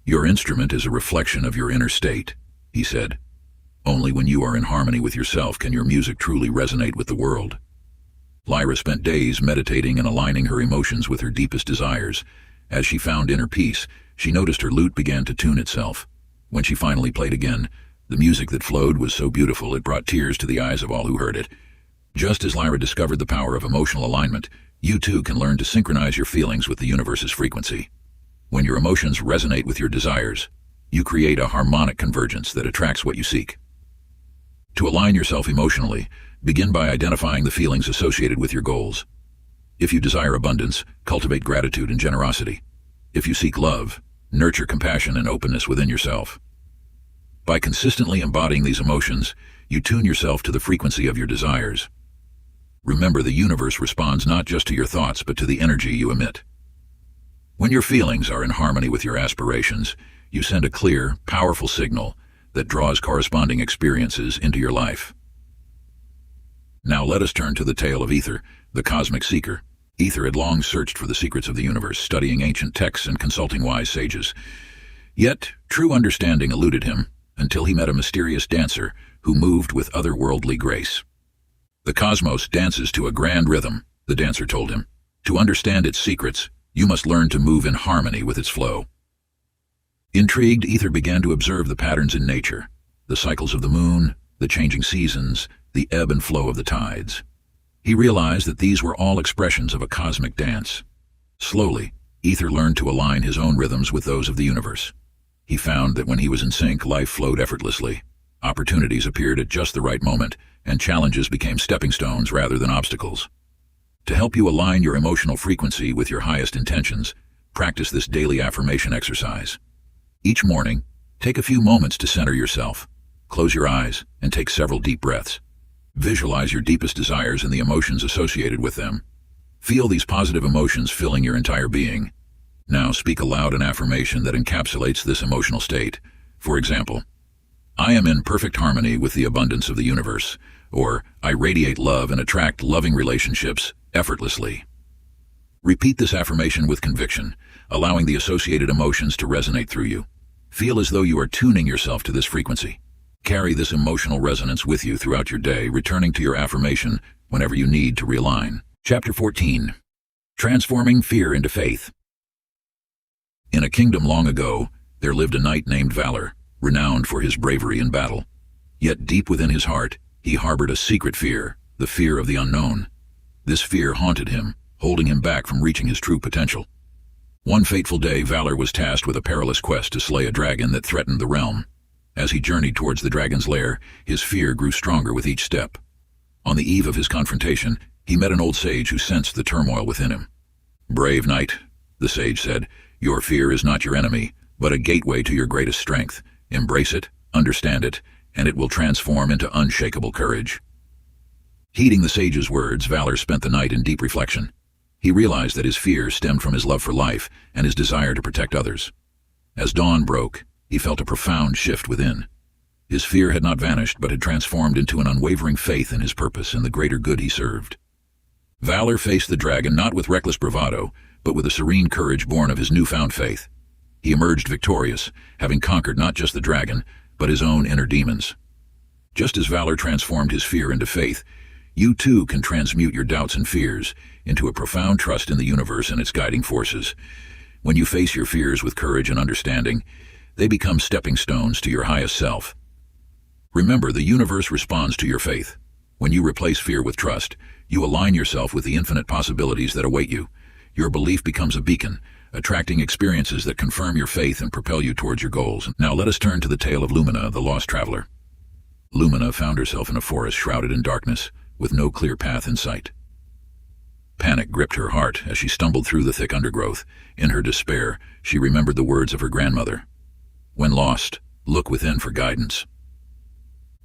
"Your instrument is a reflection of your inner state," he said. "Only when you are in harmony with yourself can your music truly resonate with the world." Lyra spent days meditating and aligning her emotions with her deepest desires. As she found inner peace, she noticed her lute began to tune itself. When she finally played again, the music that flowed was so beautiful it brought tears to the eyes of all who heard it. Just as Lyra discovered the power of emotional alignment, you too can learn to synchronize your feelings with the universe's frequency. When your emotions resonate with your desires, you create a harmonic convergence that attracts what you seek. To align yourself emotionally, begin by identifying the feelings associated with your goals. If you desire abundance, cultivate gratitude and generosity. If you seek love, nurture compassion and openness within yourself. By consistently embodying these emotions, you tune yourself to the frequency of your desires. Remember, the universe responds not just to your thoughts, but to the energy you emit. When your feelings are in harmony with your aspirations, you send a clear, powerful signal that draws corresponding experiences into your life. Now let us turn to the tale of Ether, the cosmic seeker. Ether had long searched for the secrets of the universe, studying ancient texts and consulting wise sages. Yet, true understanding eluded him until he met a mysterious dancer who moved with otherworldly grace. "The cosmos dances to a grand rhythm," the dancer told him. "To understand its secrets, you must learn to move in harmony with its flow." Intrigued, Ether began to observe the patterns in nature, the cycles of the moon, the changing seasons, the ebb and flow of the tides. He realized that these were all expressions of a cosmic dance. Slowly, Ether learned to align his own rhythms with those of the universe. He found that when he was in sync, life flowed effortlessly. Opportunities appeared at just the right moment, and challenges became stepping stones rather than obstacles. To help you align your emotional frequency with your highest intentions, practice this daily affirmation exercise. Each morning, take a few moments to center yourself. Close your eyes and take several deep breaths. Visualize your deepest desires and the emotions associated with them. Feel these positive emotions filling your entire being. Now speak aloud an affirmation that encapsulates this emotional state. For example, "I am in perfect harmony with the abundance of the universe," or "I radiate love and attract loving relationships effortlessly." Repeat this affirmation with conviction, allowing the associated emotions to resonate through you. Feel as though you are tuning yourself to this frequency. Carry this emotional resonance with you throughout your day, returning to your affirmation whenever you need to realign. Chapter 14. Transforming Fear into Faith. In a kingdom long ago, there lived a knight named Valor, renowned for his bravery in battle. Yet deep within his heart, he harbored a secret fear, the fear of the unknown. This fear haunted him, holding him back from reaching his true potential. One fateful day, Valor was tasked with a perilous quest to slay a dragon that threatened the realm. As he journeyed towards the dragon's lair, his fear grew stronger with each step. On the eve of his confrontation, he met an old sage who sensed the turmoil within him. "Brave knight," the sage said, "your fear is not your enemy, but a gateway to your greatest strength. Embrace it, understand it, and it will transform into unshakable courage." Heeding the sage's words, Valor spent the night in deep reflection. He realized that his fear stemmed from his love for life and his desire to protect others. As dawn broke, he felt a profound shift within. His fear had not vanished, but had transformed into an unwavering faith in his purpose and the greater good he served. Valor faced the dragon not with reckless bravado, but with a serene courage born of his newfound faith. He emerged victorious, having conquered not just the dragon, but his own inner demons. Just as valor transformed his fear into faith, you too can transmute your doubts and fears into a profound trust in the universe and its guiding forces. When you face your fears with courage and understanding, they become stepping stones to your highest self. Remember, the universe responds to your faith. When you replace fear with trust, you align yourself with the infinite possibilities that await you. Your belief becomes a beacon, attracting experiences that confirm your faith and propel you towards your goals. Now let us turn to the tale of Lumina, the lost traveler. Lumina found herself in a forest shrouded in darkness, with no clear path in sight. Panic gripped her heart as she stumbled through the thick undergrowth. In her despair, she remembered the words of her grandmother. When lost, look within for guidance.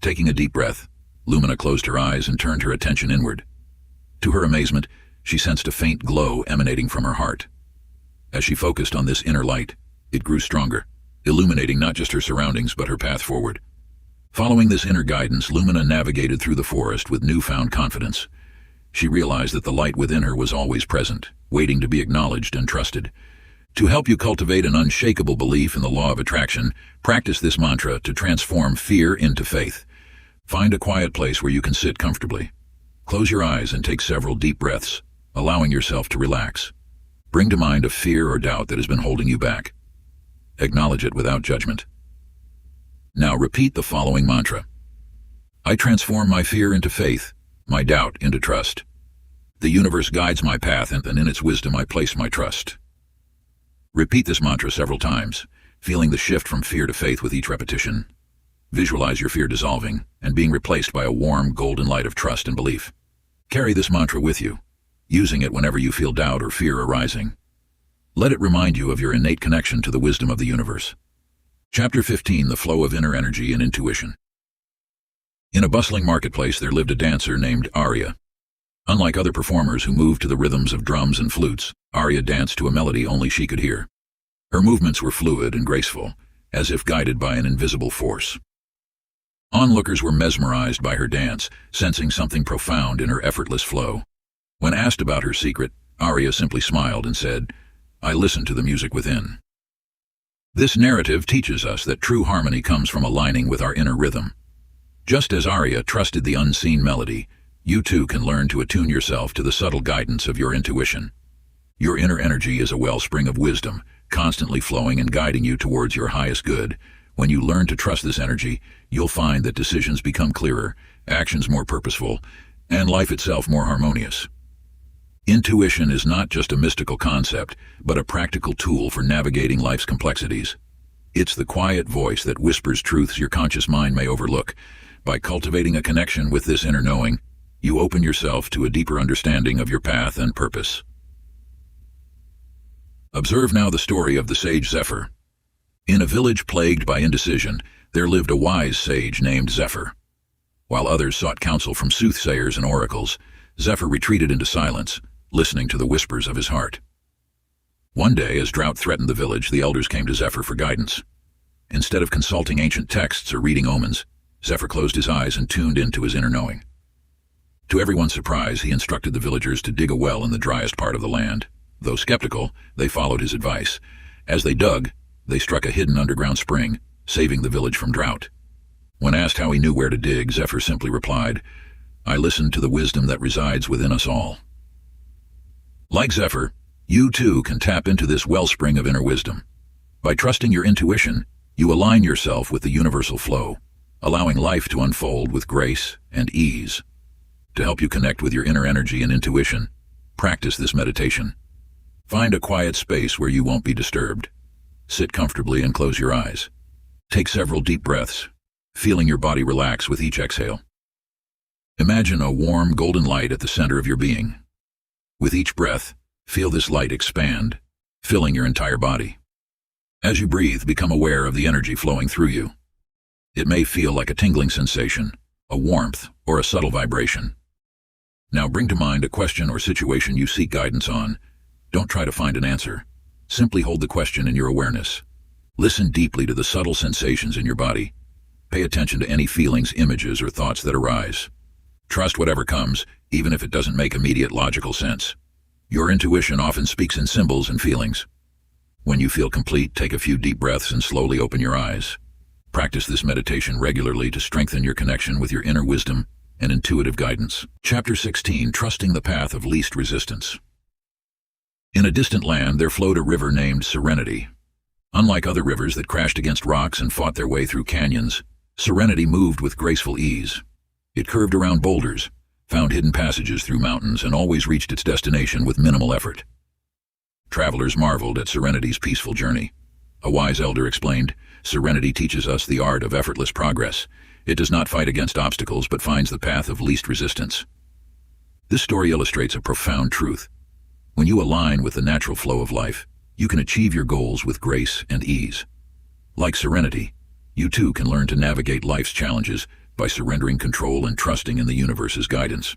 Taking a deep breath, Lumina closed her eyes and turned her attention inward. To her amazement, she sensed a faint glow emanating from her heart. As she focused on this inner light, it grew stronger, illuminating not just her surroundings but her path forward. Following this inner guidance, Lumina navigated through the forest with newfound confidence. She realized that the light within her was always present, waiting to be acknowledged and trusted. To help you cultivate an unshakable belief in the law of attraction, practice this mantra to transform fear into faith. Find a quiet place where you can sit comfortably. Close your eyes and take several deep breaths, allowing yourself to relax. Bring to mind a fear or doubt that has been holding you back. Acknowledge it without judgment. Now repeat the following mantra. I transform my fear into faith, my doubt into trust. The universe guides my path, and in its wisdom I place my trust. Repeat this mantra several times, feeling the shift from fear to faith with each repetition. Visualize your fear dissolving and being replaced by a warm, golden light of trust and belief. Carry this mantra with you, using it whenever you feel doubt or fear arising. Let it remind you of your innate connection to the wisdom of the universe. Chapter 15: The Flow of Inner Energy and Intuition. In a bustling marketplace there lived a dancer named Arya. Unlike other performers who moved to the rhythms of drums and flutes, Arya danced to a melody only she could hear. Her movements were fluid and graceful, as if guided by an invisible force. Onlookers were mesmerized by her dance, sensing something profound in her effortless flow. When asked about her secret, Arya simply smiled and said, "I listen to the music within." This narrative teaches us that true harmony comes from aligning with our inner rhythm. Just as Arya trusted the unseen melody, you too can learn to attune yourself to the subtle guidance of your intuition. Your inner energy is a wellspring of wisdom, constantly flowing and guiding you towards your highest good. When you learn to trust this energy, you'll find that decisions become clearer, actions more purposeful, and life itself more harmonious. Intuition is not just a mystical concept, but a practical tool for navigating life's complexities. It's the quiet voice that whispers truths your conscious mind may overlook. By cultivating a connection with this inner knowing, you open yourself to a deeper understanding of your path and purpose. Observe now the story of the sage Zephyr. In a village plagued by indecision, there lived a wise sage named Zephyr. While others sought counsel from soothsayers and oracles, Zephyr retreated into silence, listening to the whispers of his heart. One day, as drought threatened the village, the elders came to Zephyr for guidance. Instead of consulting ancient texts or reading omens, Zephyr closed his eyes and tuned into his inner knowing. To everyone's surprise, he instructed the villagers to dig a well in the driest part of the land. Though skeptical, they followed his advice. As they dug, they struck a hidden underground spring, saving the village from drought. When asked how he knew where to dig, Zephyr simply replied, "I listened to the wisdom that resides within us all." Like Zephyr, you too can tap into this wellspring of inner wisdom. By trusting your intuition, you align yourself with the universal flow, allowing life to unfold with grace and ease. To help you connect with your inner energy and intuition, practice this meditation. Find a quiet space where you won't be disturbed. Sit comfortably and close your eyes. Take several deep breaths, feeling your body relax with each exhale. Imagine a warm, golden light at the center of your being. With each breath, feel this light expand, filling your entire body. As you breathe, become aware of the energy flowing through you. It may feel like a tingling sensation, a warmth, or a subtle vibration. Now bring to mind a question or situation you seek guidance on. Don't try to find an answer. Simply hold the question in your awareness. Listen deeply to the subtle sensations in your body. Pay attention to any feelings, images, or thoughts that arise. Trust whatever comes, even if it doesn't make immediate logical sense. Your intuition often speaks in symbols and feelings. When you feel complete, take a few deep breaths and slowly open your eyes. Practice this meditation regularly to strengthen your connection with your inner wisdom and intuitive guidance. Chapter 16, Trusting the Path of Least Resistance. In a distant land, there flowed a river named Serenity. Unlike other rivers that crashed against rocks and fought their way through canyons, Serenity moved with graceful ease. It curved around boulders, found hidden passages through mountains, and always reached its destination with minimal effort. Travelers marveled at Serenity's peaceful journey. A wise elder explained, "Serenity teaches us the art of effortless progress. It does not fight against obstacles, but finds the path of least resistance." This story illustrates a profound truth. When you align with the natural flow of life, you can achieve your goals with grace and ease. Like Serenity, you too can learn to navigate life's challenges by surrendering control and trusting in the universe's guidance.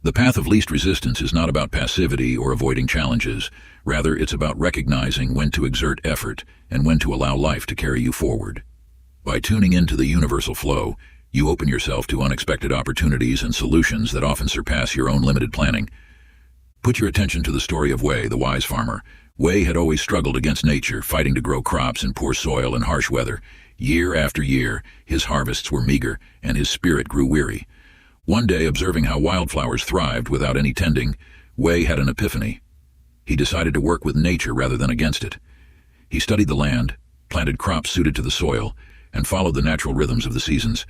The path of least resistance is not about passivity or avoiding challenges. Rather, it's about recognizing when to exert effort and when to allow life to carry you forward. By tuning into the universal flow, you open yourself to unexpected opportunities and solutions that often surpass your own limited planning. Put your attention to the story of Wei, the wise farmer. Wei had always struggled against nature, fighting to grow crops in poor soil and harsh weather. Year after year, his harvests were meager, and his spirit grew weary. One day, observing how wildflowers thrived without any tending, Wei had an epiphany. He decided to work with nature rather than against it. He studied the land, planted crops suited to the soil, and followed the natural rhythms of the seasons.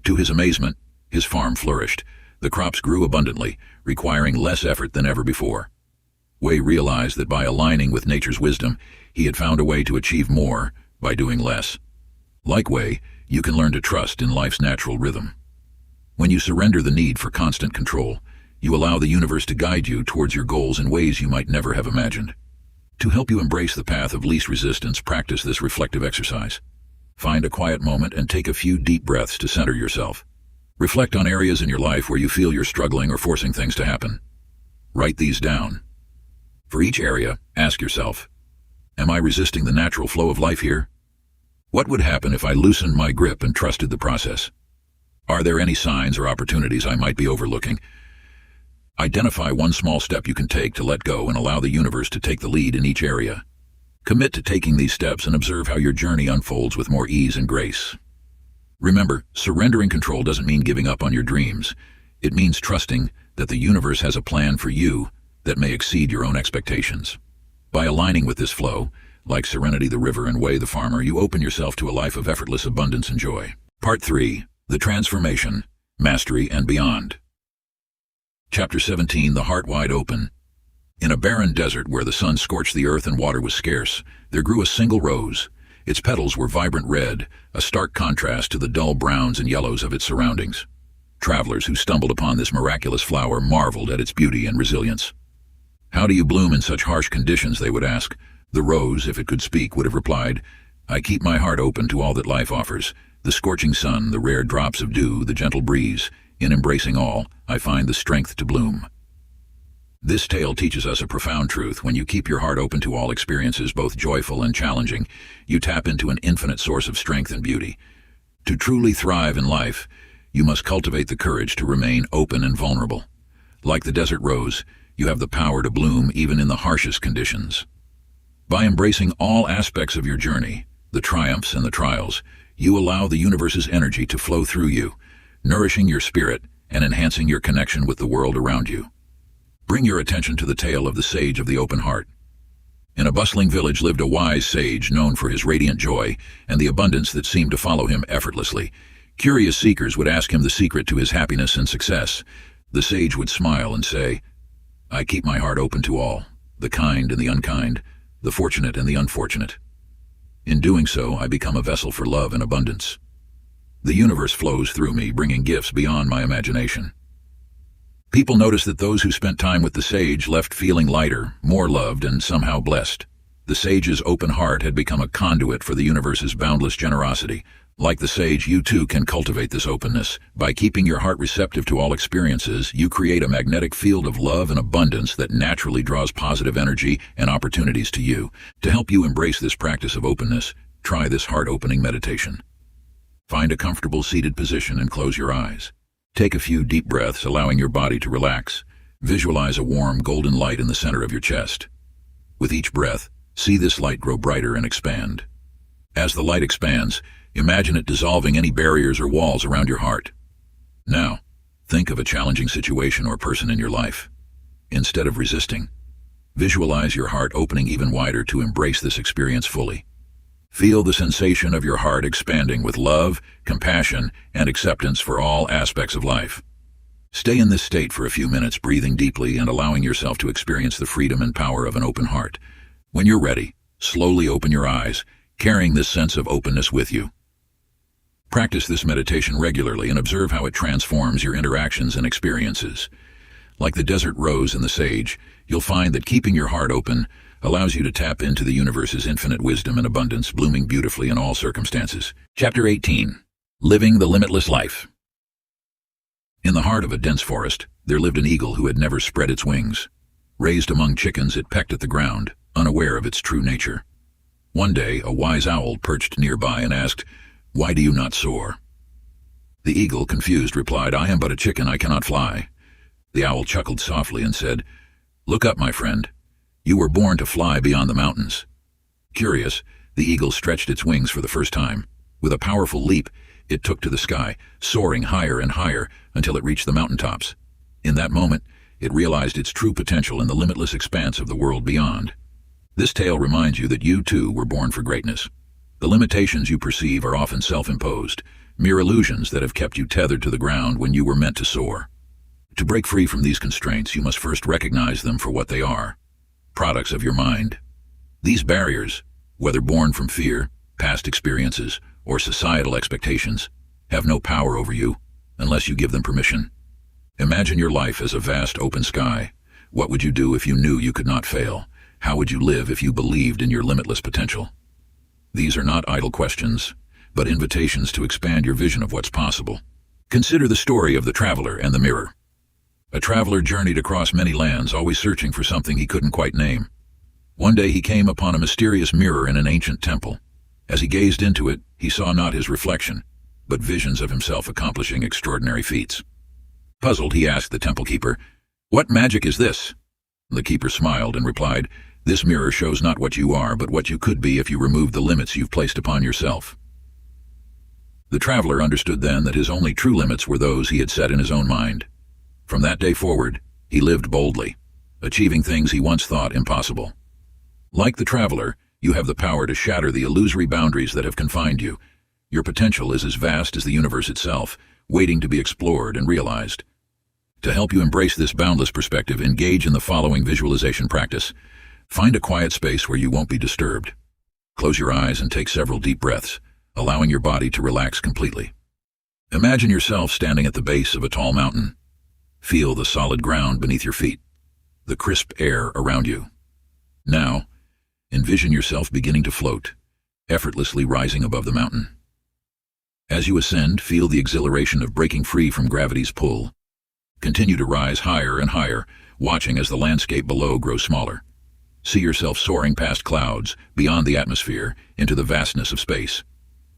To his amazement, his farm flourished. The crops grew abundantly, requiring less effort than ever before. Wei realized that by aligning with nature's wisdom, he had found a way to achieve more by doing less. Like Wei, you can learn to trust in life's natural rhythm. When you surrender the need for constant control, you allow the universe to guide you towards your goals in ways you might never have imagined. To help you embrace the path of least resistance, practice this reflective exercise. Find a quiet moment and take a few deep breaths to center yourself. Reflect on areas in your life where you feel you're struggling or forcing things to happen. Write these down. For each area, ask yourself, am I resisting the natural flow of life here? What would happen if I loosened my grip and trusted the process? Are there any signs or opportunities I might be overlooking? Identify one small step you can take to let go and allow the universe to take the lead in each area. Commit to taking these steps and observe how your journey unfolds with more ease and grace. Remember, surrendering control doesn't mean giving up on your dreams. It means trusting that the universe has a plan for you that may exceed your own expectations. By aligning with this flow, like Serenity the river and Wei the farmer, you open yourself to a life of effortless abundance and joy. Part 3. The Transformation, Mastery and Beyond. Chapter 17, The Heart Wide Open. In a barren desert where the sun scorched the earth and water was scarce, there grew a single rose. Its petals were vibrant red, a stark contrast to the dull browns and yellows of its surroundings. Travelers who stumbled upon this miraculous flower marveled at its beauty and resilience. "How do you bloom in such harsh conditions?" they would ask. The rose, if it could speak, would have replied, "I keep my heart open to all that life offers. The scorching sun, the rare drops of dew, the gentle breeze. In embracing all, I find the strength to bloom." This tale teaches us a profound truth. When you keep your heart open to all experiences, both joyful and challenging, you tap into an infinite source of strength and beauty. To truly thrive in life, you must cultivate the courage to remain open and vulnerable. Like the desert rose, you have the power to bloom even in the harshest conditions. By embracing all aspects of your journey, the triumphs and the trials, you allow the universe's energy to flow through you, nourishing your spirit and enhancing your connection with the world around you. Bring your attention to the tale of the Sage of the Open Heart. In a bustling village lived a wise sage known for his radiant joy and the abundance that seemed to follow him effortlessly. Curious seekers would ask him the secret to his happiness and success. The sage would smile and say, "I keep my heart open to all, the kind and the unkind, the fortunate and the unfortunate. In doing so, I become a vessel for love and abundance. The universe flows through me, bringing gifts beyond my imagination." People noticed that those who spent time with the sage left feeling lighter, more loved, and somehow blessed. The sage's open heart had become a conduit for the universe's boundless generosity, Like the sage, you too can cultivate this openness. By keeping your heart receptive to all experiences, you create a magnetic field of love and abundance that naturally draws positive energy and opportunities to you. To help you embrace this practice of openness, try this heart-opening meditation. Find a comfortable seated position and close your eyes. Take a few deep breaths, allowing your body to relax. Visualize a warm, golden light in the center of your chest. With each breath, see this light grow brighter and expand. As the light expands, imagine it dissolving any barriers or walls around your heart. Now, think of a challenging situation or person in your life. Instead of resisting, visualize your heart opening even wider to embrace this experience fully. Feel the sensation of your heart expanding with love, compassion, and acceptance for all aspects of life. Stay in this state for a few minutes, breathing deeply and allowing yourself to experience the freedom and power of an open heart. When you're ready, slowly open your eyes, carrying this sense of openness with you. Practice this meditation regularly and observe how it transforms your interactions and experiences. Like the desert rose and the sage, you'll find that keeping your heart open allows you to tap into the universe's infinite wisdom and abundance, blooming beautifully in all circumstances. Chapter 18. Living the Limitless Life. In the heart of a dense forest, there lived an eagle who had never spread its wings. Raised among chickens, it pecked at the ground, unaware of its true nature. One day, a wise owl perched nearby and asked, "Why do you not soar?" The eagle, confused, replied, "I am but a chicken, I cannot fly." The owl chuckled softly and said, "Look up, my friend. You were born to fly beyond the mountains." Curious, the eagle stretched its wings for the first time. With a powerful leap, it took to the sky, soaring higher and higher until it reached the mountaintops. In that moment, it realized its true potential in the limitless expanse of the world beyond. This tale reminds you that you too were born for greatness. The limitations you perceive are often self-imposed, mere illusions that have kept you tethered to the ground when you were meant to soar. To break free from these constraints, you must first recognize them for what they are: products of your mind. These barriers, whether born from fear, past experiences, or societal expectations, have no power over you unless you give them permission. Imagine your life as a vast open sky. What would you do if you knew you could not fail? How would you live if you believed in your limitless potential? These are not idle questions, but invitations to expand your vision of what's possible. Consider the story of the traveler and the mirror. A traveler journeyed across many lands, always searching for something he couldn't quite name. One day he came upon a mysterious mirror in an ancient temple. As he gazed into it, he saw not his reflection, but visions of himself accomplishing extraordinary feats. Puzzled, he asked the temple keeper, "What magic is this?" The keeper smiled and replied, "This mirror shows not what you are, but what you could be if you removed the limits you've placed upon yourself." The traveler understood then that his only true limits were those he had set in his own mind. From that day forward, he lived boldly, achieving things he once thought impossible. Like the traveler, you have the power to shatter the illusory boundaries that have confined you. Your potential is as vast as the universe itself, waiting to be explored and realized. To help you embrace this boundless perspective, engage in the following visualization practice. Find a quiet space where you won't be disturbed. Close your eyes and take several deep breaths, allowing your body to relax completely. Imagine yourself standing at the base of a tall mountain. Feel the solid ground beneath your feet, the crisp air around you. Now, envision yourself beginning to float, effortlessly rising above the mountain. As you ascend, feel the exhilaration of breaking free from gravity's pull. Continue to rise higher and higher, watching as the landscape below grows smaller. See yourself soaring past clouds, beyond the atmosphere, into the vastness of space.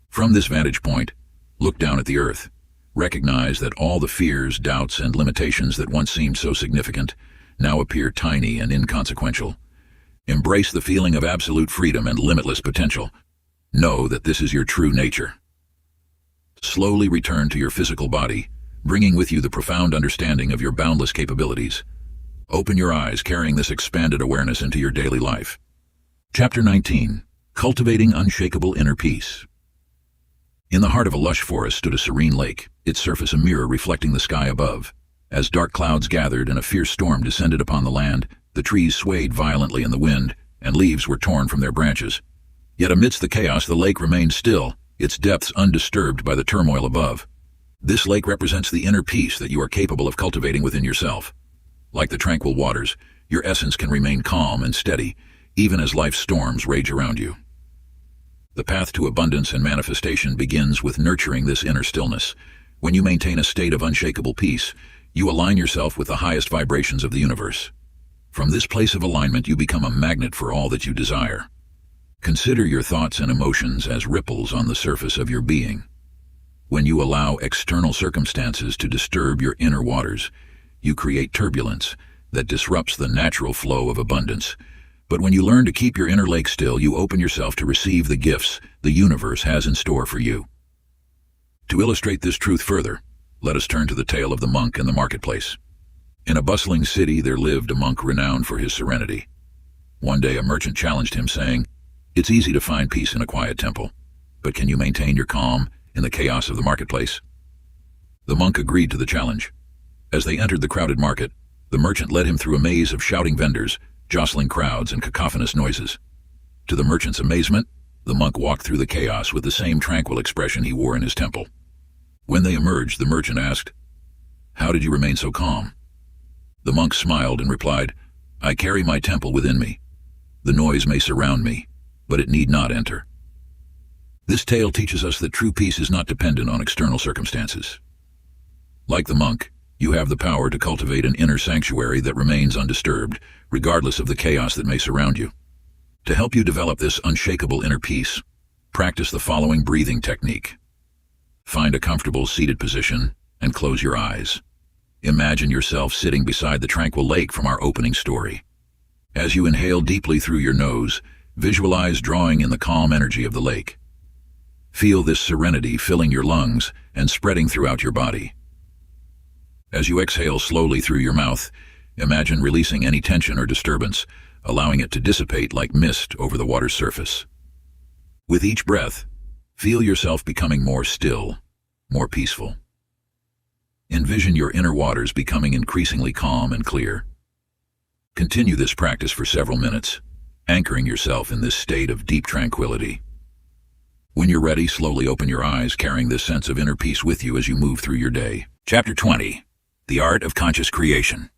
From this vantage point, look down at the earth. Recognize that all the fears, doubts, and limitations that once seemed so significant now appear tiny and inconsequential. Embrace the feeling of absolute freedom and limitless potential. Know that this is your true nature. Slowly return to your physical body, bringing with you the profound understanding of your boundless capabilities. Open your eyes, carrying this expanded awareness into your daily life. Chapter 19. Cultivating Unshakable Inner Peace. In the heart of a lush forest stood a serene lake, its surface a mirror reflecting the sky above. As dark clouds gathered and a fierce storm descended upon the land, the trees swayed violently in the wind, and leaves were torn from their branches. Yet amidst the chaos, the lake remained still, its depths undisturbed by the turmoil above. This lake represents the inner peace that you are capable of cultivating within yourself. Like the tranquil waters, your essence can remain calm and steady, even as life's storms rage around you. The path to abundance and manifestation begins with nurturing this inner stillness. When you maintain a state of unshakable peace, you align yourself with the highest vibrations of the universe. From this place of alignment, you become a magnet for all that you desire. Consider your thoughts and emotions as ripples on the surface of your being. When you allow external circumstances to disturb your inner waters, you create turbulence that disrupts the natural flow of abundance. But when you learn to keep your inner lake still, you open yourself to receive the gifts the universe has in store for you. To illustrate this truth further, let us turn to the tale of the monk in the marketplace. In a bustling city there lived a monk renowned for his serenity. One day a merchant challenged him, saying, "It's easy to find peace in a quiet temple, but can you maintain your calm in the chaos of the marketplace?" The monk agreed to the challenge. As they entered the crowded market, the merchant led him through a maze of shouting vendors, jostling crowds, and cacophonous noises. To the merchant's amazement, the monk walked through the chaos with the same tranquil expression he wore in his temple. When they emerged, the merchant asked, "How did you remain so calm?" The monk smiled and replied, "I carry my temple within me. The noise may surround me, but it need not enter." This tale teaches us that true peace is not dependent on external circumstances. Like the monk, you have the power to cultivate an inner sanctuary that remains undisturbed, regardless of the chaos that may surround you. To help you develop this unshakable inner peace, practice the following breathing technique. Find a comfortable seated position and close your eyes. Imagine yourself sitting beside the tranquil lake from our opening story. As you inhale deeply through your nose, visualize drawing in the calm energy of the lake. Feel this serenity filling your lungs and spreading throughout your body. As you exhale slowly through your mouth, imagine releasing any tension or disturbance, allowing it to dissipate like mist over the water's surface. With each breath, feel yourself becoming more still, more peaceful. Envision your inner waters becoming increasingly calm and clear. Continue this practice for several minutes, anchoring yourself in this state of deep tranquility. When you're ready, slowly open your eyes, carrying this sense of inner peace with you as you move through your day. Chapter 20. The Art of Conscious Creation.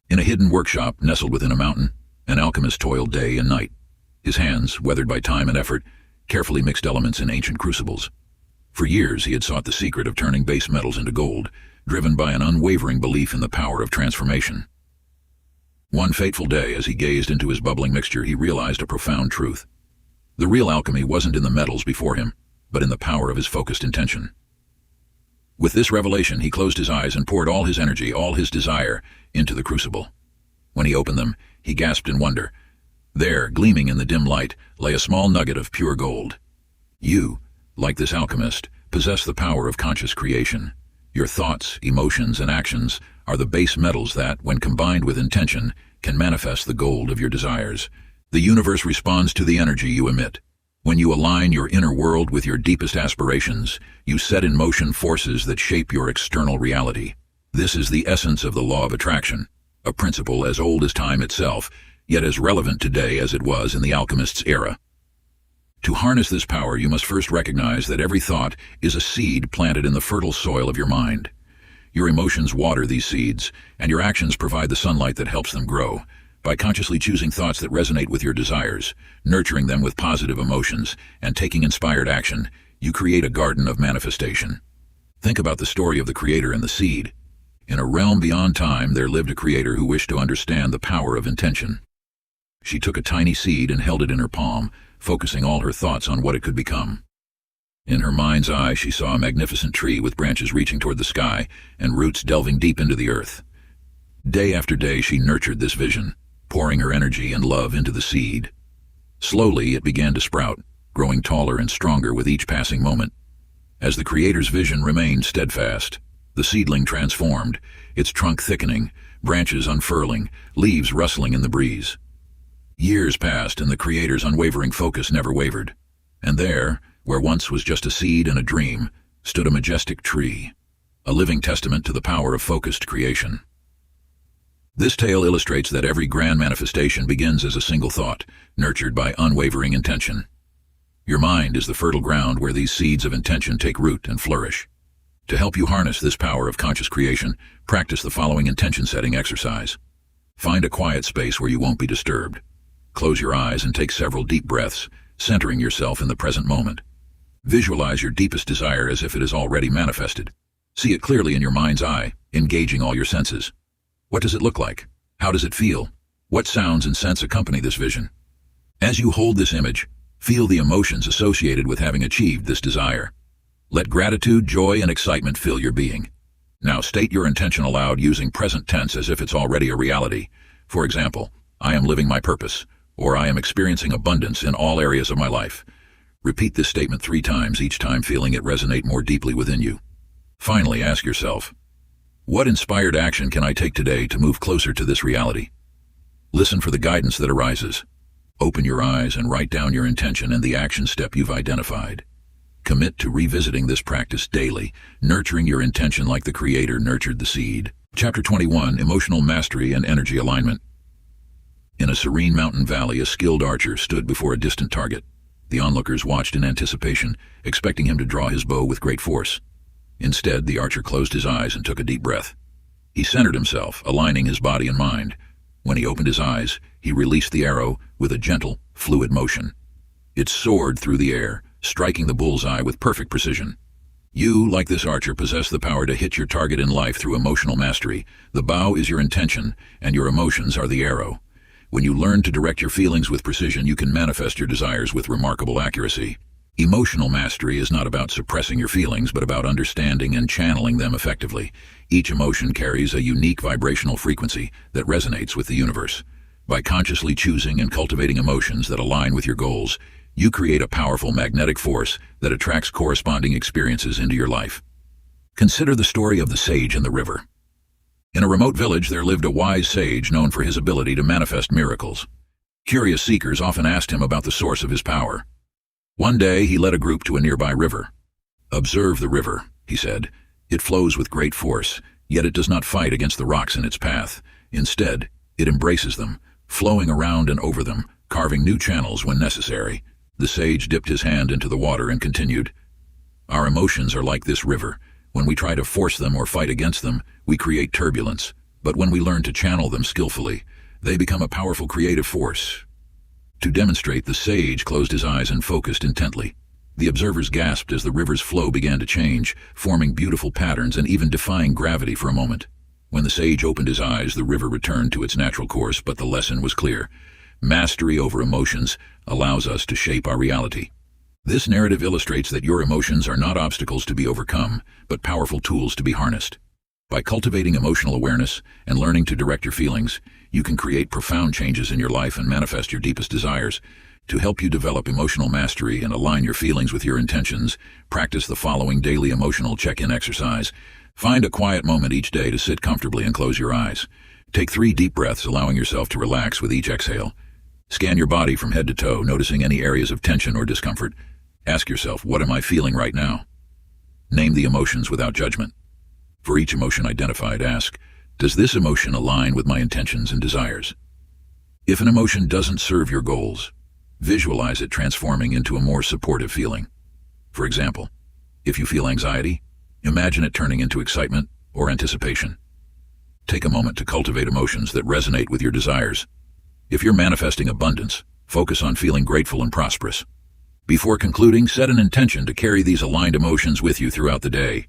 In a hidden workshop nestled within a mountain, an alchemist toiled day and night. His hands, weathered by time and effort, carefully mixed elements in ancient crucibles. For years he had sought the secret of turning base metals into gold, driven by an unwavering belief in the power of transformation. One fateful day, as he gazed into his bubbling mixture, he realized a profound truth. The real alchemy wasn't in the metals before him, but in the power of his focused intention. With this revelation, he closed his eyes and poured all his energy, all his desire, into the crucible. When he opened them, he gasped in wonder. There, gleaming in the dim light, lay a small nugget of pure gold. You, like this alchemist, possess the power of conscious creation. Your thoughts, emotions, and actions are the base metals that, when combined with intention, can manifest the gold of your desires. The universe responds to the energy you emit. When you align your inner world with your deepest aspirations, you set in motion forces that shape your external reality. This is the essence of the law of attraction, a principle as old as time itself, yet as relevant today as it was in the alchemist's era. To harness this power, you must first recognize that every thought is a seed planted in the fertile soil of your mind. Your emotions water these seeds, and your actions provide the sunlight that helps them grow. By consciously choosing thoughts that resonate with your desires, nurturing them with positive emotions, and taking inspired action, you create a garden of manifestation. Think about the story of the creator and the seed. In a realm beyond time, there lived a creator who wished to understand the power of intention. She took a tiny seed and held it in her palm, focusing all her thoughts on what it could become. In her mind's eye, she saw a magnificent tree with branches reaching toward the sky and roots delving deep into the earth. Day after day, she nurtured this vision, pouring her energy and love into the seed. Slowly, it began to sprout, growing taller and stronger with each passing moment. As the creator's vision remained steadfast, the seedling transformed, its trunk thickening, branches unfurling, leaves rustling in the breeze. Years passed, and the creator's unwavering focus never wavered. And there, where once was just a seed and a dream, stood a majestic tree, a living testament to the power of focused creation. This tale illustrates that every grand manifestation begins as a single thought, nurtured by unwavering intention. Your mind is the fertile ground where these seeds of intention take root and flourish. To help you harness this power of conscious creation, practice the following intention-setting exercise. Find a quiet space where you won't be disturbed. Close your eyes and take several deep breaths, centering yourself in the present moment. Visualize your deepest desire as if it is already manifested. See it clearly in your mind's eye, engaging all your senses. What does it look like? How does it feel? What sounds and scents accompany this vision? As you hold this image, feel the emotions associated with having achieved this desire. Let gratitude, joy, and excitement fill your being. Now state your intention aloud using present tense as if it's already a reality. For example, I am living my purpose, or I am experiencing abundance in all areas of my life. Repeat this statement 3 times, each time feeling it resonate more deeply within you. Finally, ask yourself, what inspired action can I take today to move closer to this reality? Listen for the guidance that arises. Open your eyes and write down your intention and the action step you've identified. Commit to revisiting this practice daily, nurturing your intention like the Creator nurtured the seed. Chapter 21, Emotional Mastery and Energy Alignment. In a serene mountain valley, a skilled archer stood before a distant target. The onlookers watched in anticipation, expecting him to draw his bow with great force. Instead, the archer closed his eyes and took a deep breath. He centered himself, aligning his body and mind. When he opened his eyes, he released the arrow with a gentle, fluid motion. It soared through the air, striking the bullseye with perfect precision. You, like this archer, possess the power to hit your target in life through emotional mastery. The bow is your intention, and your emotions are the arrow. When you learn to direct your feelings with precision, you can manifest your desires with remarkable accuracy. Emotional mastery is not about suppressing your feelings, but about understanding and channeling them effectively. Each emotion carries a unique vibrational frequency that resonates with the universe. By consciously choosing and cultivating emotions that align with your goals, you create a powerful magnetic force that attracts corresponding experiences into your life. Consider the story of the sage and the river. In a remote village, there lived a wise sage known for his ability to manifest miracles. Curious seekers often asked him about the source of his power. One day, he led a group to a nearby river. "Observe the river," he said. "It flows with great force, yet it does not fight against the rocks in its path. Instead, it embraces them, flowing around and over them, carving new channels when necessary." The sage dipped his hand into the water and continued, "Our emotions are like this river. When we try to force them or fight against them, we create turbulence. But when we learn to channel them skillfully, they become a powerful creative force." To demonstrate, the sage closed his eyes and focused intently. The observers gasped as the river's flow began to change, forming beautiful patterns and even defying gravity for a moment. When the sage opened his eyes, the river returned to its natural course, but the lesson was clear. Mastery over emotions allows us to shape our reality. This narrative illustrates that your emotions are not obstacles to be overcome, but powerful tools to be harnessed. By cultivating emotional awareness and learning to direct your feelings, you can create profound changes in your life and manifest your deepest desires. To help you develop emotional mastery and align your feelings with your intentions, practice the following daily emotional check-in exercise. Find a quiet moment each day to sit comfortably and close your eyes. Take 3 deep breaths, allowing yourself to relax with each exhale. Scan your body from head to toe, noticing any areas of tension or discomfort. Ask yourself, what am I feeling right now? Name the emotions without judgment. For each emotion identified, ask, does this emotion align with my intentions and desires? If an emotion doesn't serve your goals, visualize it transforming into a more supportive feeling. For example, if you feel anxiety, imagine it turning into excitement or anticipation. Take a moment to cultivate emotions that resonate with your desires. If you're manifesting abundance, focus on feeling grateful and prosperous. Before concluding, set an intention to carry these aligned emotions with you throughout the day.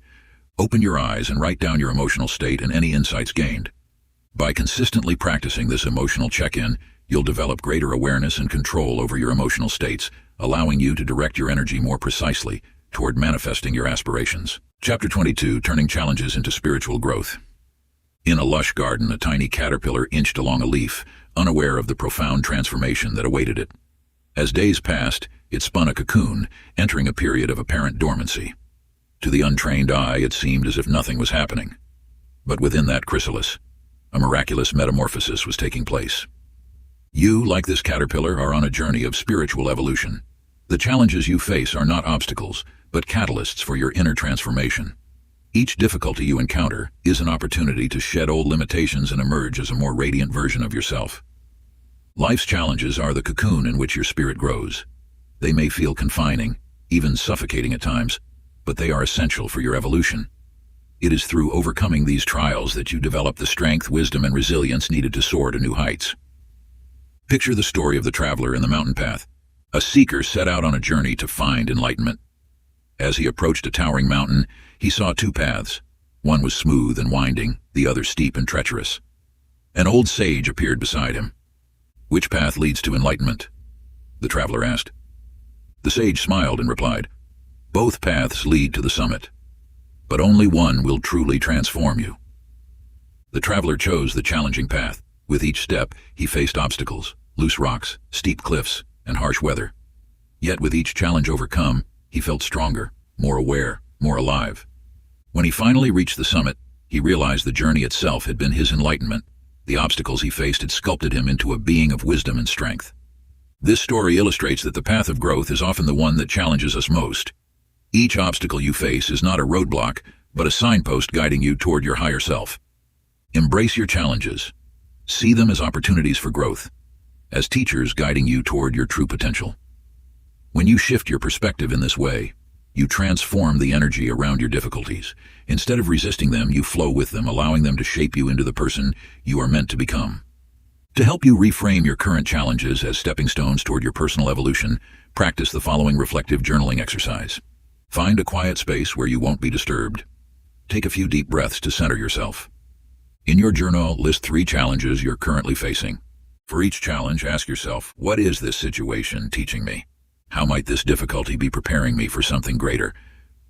Open your eyes and write down your emotional state and any insights gained. By consistently practicing this emotional check-in, you'll develop greater awareness and control over your emotional states, allowing you to direct your energy more precisely toward manifesting your aspirations. Chapter 22, Turning Challenges into Spiritual Growth. In a lush garden, a tiny caterpillar inched along a leaf, unaware of the profound transformation that awaited it. As days passed, it spun a cocoon, entering a period of apparent dormancy. To the untrained eye, it seemed as if nothing was happening. But within that chrysalis, a miraculous metamorphosis was taking place. You, like this caterpillar, are on a journey of spiritual evolution. The challenges you face are not obstacles, but catalysts for your inner transformation. Each difficulty you encounter is an opportunity to shed old limitations and emerge as a more radiant version of yourself. Life's challenges are the cocoon in which your spirit grows. They may feel confining, even suffocating at times, but they are essential for your evolution. It is through overcoming these trials that you develop the strength, wisdom, and resilience needed to soar to new heights. Picture the story of the traveler in the mountain path. A seeker set out on a journey to find enlightenment. As he approached a towering mountain, he saw two paths. One was smooth and winding, the other steep and treacherous. An old sage appeared beside him. "Which path leads to enlightenment?" the traveler asked. The sage smiled and replied, "Both paths lead to the summit, but only one will truly transform you." The traveler chose the challenging path. With each step, he faced obstacles, loose rocks, steep cliffs, and harsh weather. Yet with each challenge overcome, he felt stronger, more aware, more alive. When he finally reached the summit, he realized the journey itself had been his enlightenment. The obstacles he faced had sculpted him into a being of wisdom and strength. This story illustrates that the path of growth is often the one that challenges us most. Each obstacle you face is not a roadblock, but a signpost guiding you toward your higher self. Embrace your challenges. See them as opportunities for growth, as teachers guiding you toward your true potential. When you shift your perspective in this way, you transform the energy around your difficulties. Instead of resisting them, you flow with them, allowing them to shape you into the person you are meant to become. To help you reframe your current challenges as stepping stones toward your personal evolution, practice the following reflective journaling exercise. Find a quiet space where you won't be disturbed. Take a few deep breaths to center yourself. In your journal, list 3 challenges you're currently facing. For each challenge, ask yourself, what is this situation teaching me? How might this difficulty be preparing me for something greater?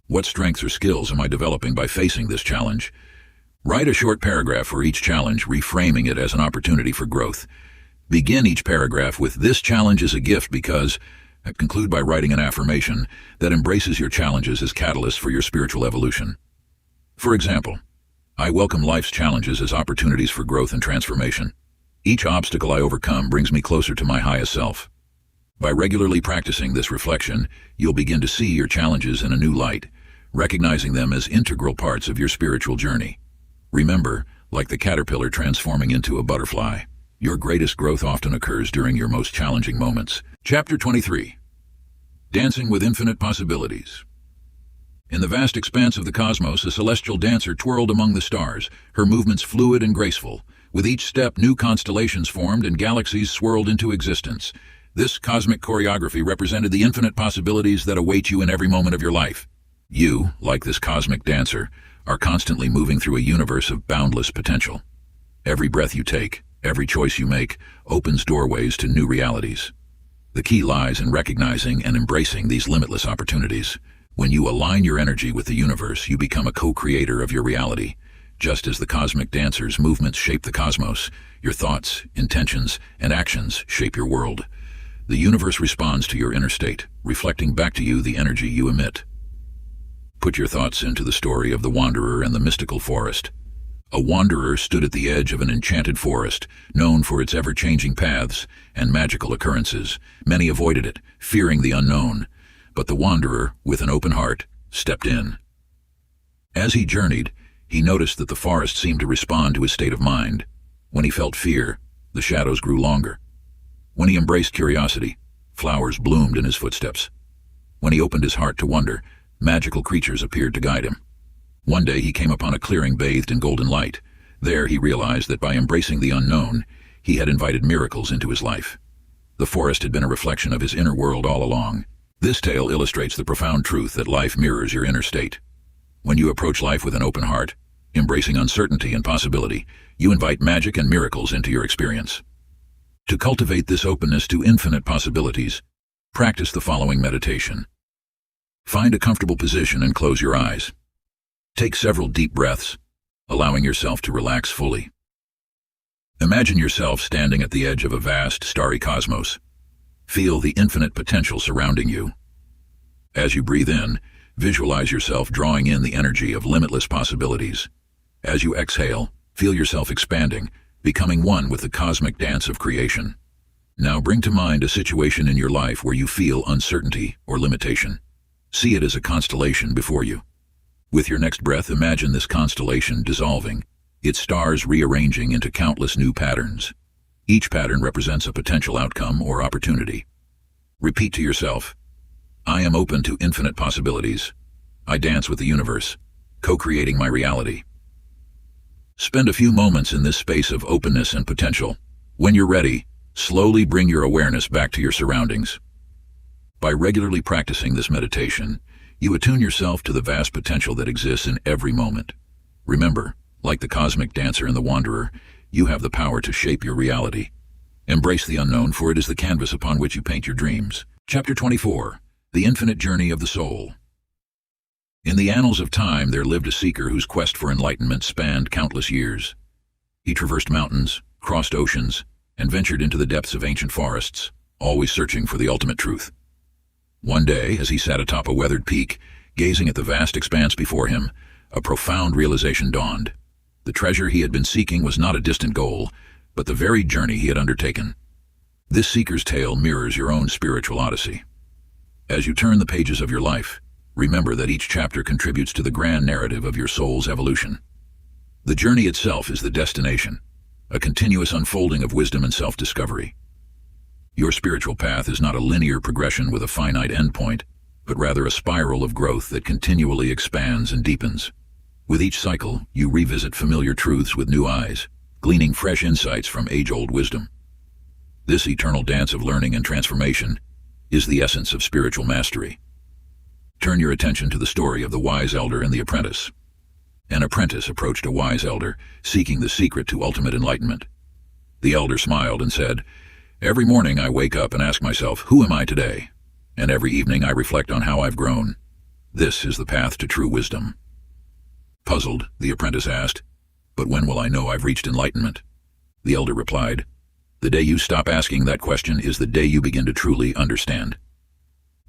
What strengths or skills am I developing by facing this challenge? Write a short paragraph for each challenge, reframing it as an opportunity for growth. Begin each paragraph with "This challenge is a gift because," conclude by writing an affirmation that embraces your challenges as catalysts for your spiritual evolution. For example, "I welcome life's challenges as opportunities for growth and transformation. Each obstacle I overcome brings me closer to my highest self." By regularly practicing this reflection, you'll begin to see your challenges in a new light, recognizing them as integral parts of your spiritual journey. Remember, like the caterpillar transforming into a butterfly, your greatest growth often occurs during your most challenging moments. Chapter 23. Dancing with Infinite Possibilities. In the vast expanse of the cosmos, a celestial dancer twirled among the stars, her movements fluid and graceful. With each step, new constellations formed and galaxies swirled into existence. This cosmic choreography represented the infinite possibilities that await you in every moment of your life. You, like this cosmic dancer, are constantly moving through a universe of boundless potential. Every breath you take, every choice you make, opens doorways to new realities. The key lies in recognizing and embracing these limitless opportunities. When you align your energy with the universe, you become a co-creator of your reality. Just as the cosmic dancer's movements shape the cosmos, your thoughts, intentions, and actions shape your world. The universe responds to your inner state, reflecting back to you the energy you emit. Put your thoughts into the story of the wanderer and the mystical forest. A wanderer stood at the edge of an enchanted forest, known for its ever-changing paths and magical occurrences. Many avoided it, fearing the unknown, but the wanderer, with an open heart, stepped in. As he journeyed, he noticed that the forest seemed to respond to his state of mind. When he felt fear, the shadows grew longer. When he embraced curiosity, flowers bloomed in his footsteps. When he opened his heart to wonder, magical creatures appeared to guide him. One day he came upon a clearing bathed in golden light. There he realized that by embracing the unknown, he had invited miracles into his life. The forest had been a reflection of his inner world all along. This tale illustrates the profound truth that life mirrors your inner state. When you approach life with an open heart, embracing uncertainty and possibility, you invite magic and miracles into your experience. To cultivate this openness to infinite possibilities, practice the following meditation. Find a comfortable position and close your eyes. Take several deep breaths, allowing yourself to relax fully. Imagine yourself standing at the edge of a vast, starry cosmos. Feel the infinite potential surrounding you. As you breathe in, visualize yourself drawing in the energy of limitless possibilities. As you exhale, feel yourself expanding, becoming one with the cosmic dance of creation. Now bring to mind a situation in your life where you feel uncertainty or limitation. See it as a constellation before you. With your next breath, imagine this constellation dissolving, its stars rearranging into countless new patterns. Each pattern represents a potential outcome or opportunity. Repeat to yourself, "I am open to infinite possibilities. I dance with the universe, co-creating my reality." Spend a few moments in this space of openness and potential. When you're ready, slowly bring your awareness back to your surroundings. By regularly practicing this meditation, you attune yourself to the vast potential that exists in every moment. Remember, like the cosmic dancer and the wanderer, you have the power to shape your reality. Embrace the unknown, for it is the canvas upon which you paint your dreams. Chapter 24. The Infinite Journey of the Soul. In the annals of time, there lived a seeker whose quest for enlightenment spanned countless years. He traversed mountains, crossed oceans, and ventured into the depths of ancient forests, always searching for the ultimate truth. One day, as he sat atop a weathered peak, gazing at the vast expanse before him, a profound realization dawned. The treasure he had been seeking was not a distant goal, but the very journey he had undertaken. This seeker's tale mirrors your own spiritual odyssey. As you turn the pages of your life, remember that each chapter contributes to the grand narrative of your soul's evolution. The journey itself is the destination, a continuous unfolding of wisdom and self-discovery. Your spiritual path is not a linear progression with a finite endpoint, but rather a spiral of growth that continually expands and deepens. With each cycle, you revisit familiar truths with new eyes, gleaning fresh insights from age-old wisdom. This eternal dance of learning and transformation is the essence of spiritual mastery. Turn your attention to the story of the wise elder and the apprentice. An apprentice approached a wise elder, seeking the secret to ultimate enlightenment. The elder smiled and said, "Every morning I wake up and ask myself, who am I today? And every evening I reflect on how I've grown. This is the path to true wisdom." Puzzled, the apprentice asked, "But when will I know I've reached enlightenment?" The elder replied, "The day you stop asking that question is the day you begin to truly understand."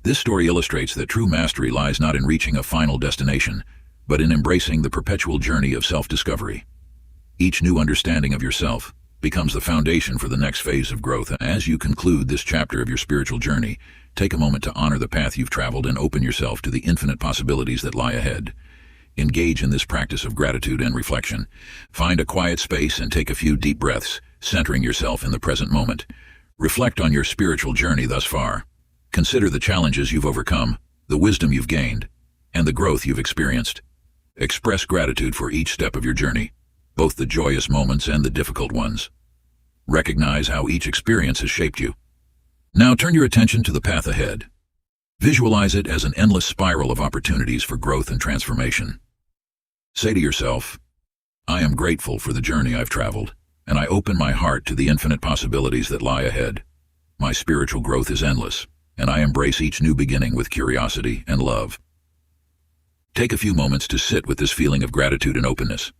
This story illustrates that true mastery lies not in reaching a final destination, but in embracing the perpetual journey of self-discovery. Each new understanding of yourself becomes the foundation for the next phase of growth. As you conclude this chapter of your spiritual journey, take a moment to honor the path you've traveled and open yourself to the infinite possibilities that lie ahead. Engage in this practice of gratitude and reflection. Find a quiet space and take a few deep breaths, centering yourself in the present moment. Reflect on your spiritual journey thus far. Consider the challenges you've overcome, the wisdom you've gained, and the growth you've experienced. Express gratitude for each step of your journey, both the joyous moments and the difficult ones. Recognize how each experience has shaped you. Now turn your attention to the path ahead. Visualize it as an endless spiral of opportunities for growth and transformation. Say to yourself, "I am grateful for the journey I've traveled, and I open my heart to the infinite possibilities that lie ahead. My spiritual growth is endless, and I embrace each new beginning with curiosity and love." Take a few moments to sit with this feeling of gratitude and openness.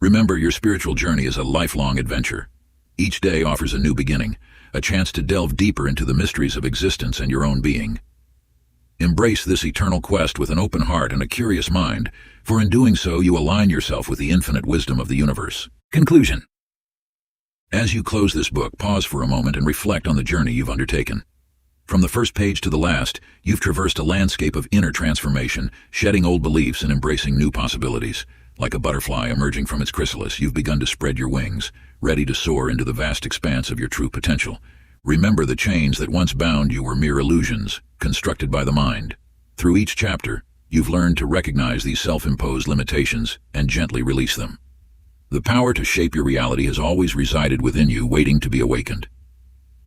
Remember, your spiritual journey is a lifelong adventure. Each day offers a new beginning, a chance to delve deeper into the mysteries of existence and your own being. Embrace this eternal quest with an open heart and a curious mind, for in doing so you align yourself with the infinite wisdom of the universe. Conclusion. As you close this book, pause for a moment and reflect on the journey you've undertaken. From the first page to the last, you've traversed a landscape of inner transformation, shedding old beliefs and embracing new possibilities. Like a butterfly emerging from its chrysalis, you've begun to spread your wings, ready to soar into the vast expanse of your true potential. Remember, the chains that once bound you were mere illusions, constructed by the mind. Through each chapter, you've learned to recognize these self-imposed limitations and gently release them. The power to shape your reality has always resided within you, waiting to be awakened.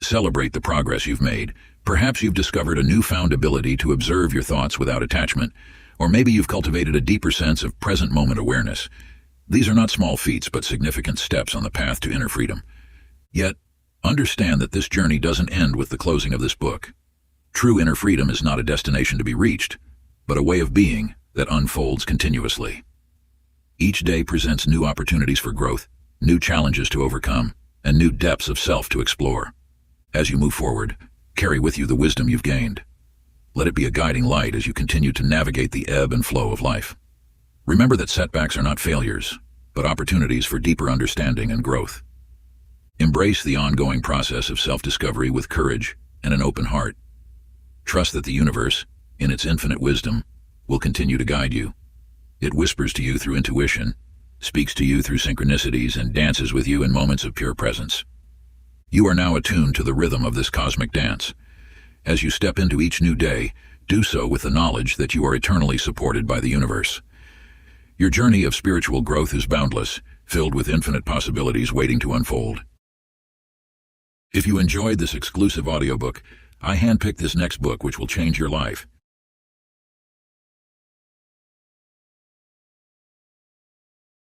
Celebrate the progress you've made. Perhaps you've discovered a newfound ability to observe your thoughts without attachment, or maybe you've cultivated a deeper sense of present moment awareness. These are not small feats, but significant steps on the path to inner freedom. Yet, understand that this journey doesn't end with the closing of this book. True inner freedom is not a destination to be reached, but a way of being that unfolds continuously. Each day presents new opportunities for growth, new challenges to overcome, and new depths of self to explore. As you move forward, carry with you the wisdom you've gained. Let it be a guiding light as you continue to navigate the ebb and flow of life. Remember that setbacks are not failures, but opportunities for deeper understanding and growth. Embrace the ongoing process of self-discovery with courage and an open heart. Trust that the universe, in its infinite wisdom, will continue to guide you. It whispers to you through intuition, speaks to you through synchronicities, and dances with you in moments of pure presence. You are now attuned to the rhythm of this cosmic dance. As you step into each new day, do so with the knowledge that you are eternally supported by the universe. Your journey of spiritual growth is boundless, filled with infinite possibilities waiting to unfold. If you enjoyed this exclusive audiobook, I handpicked this next book which will change your life.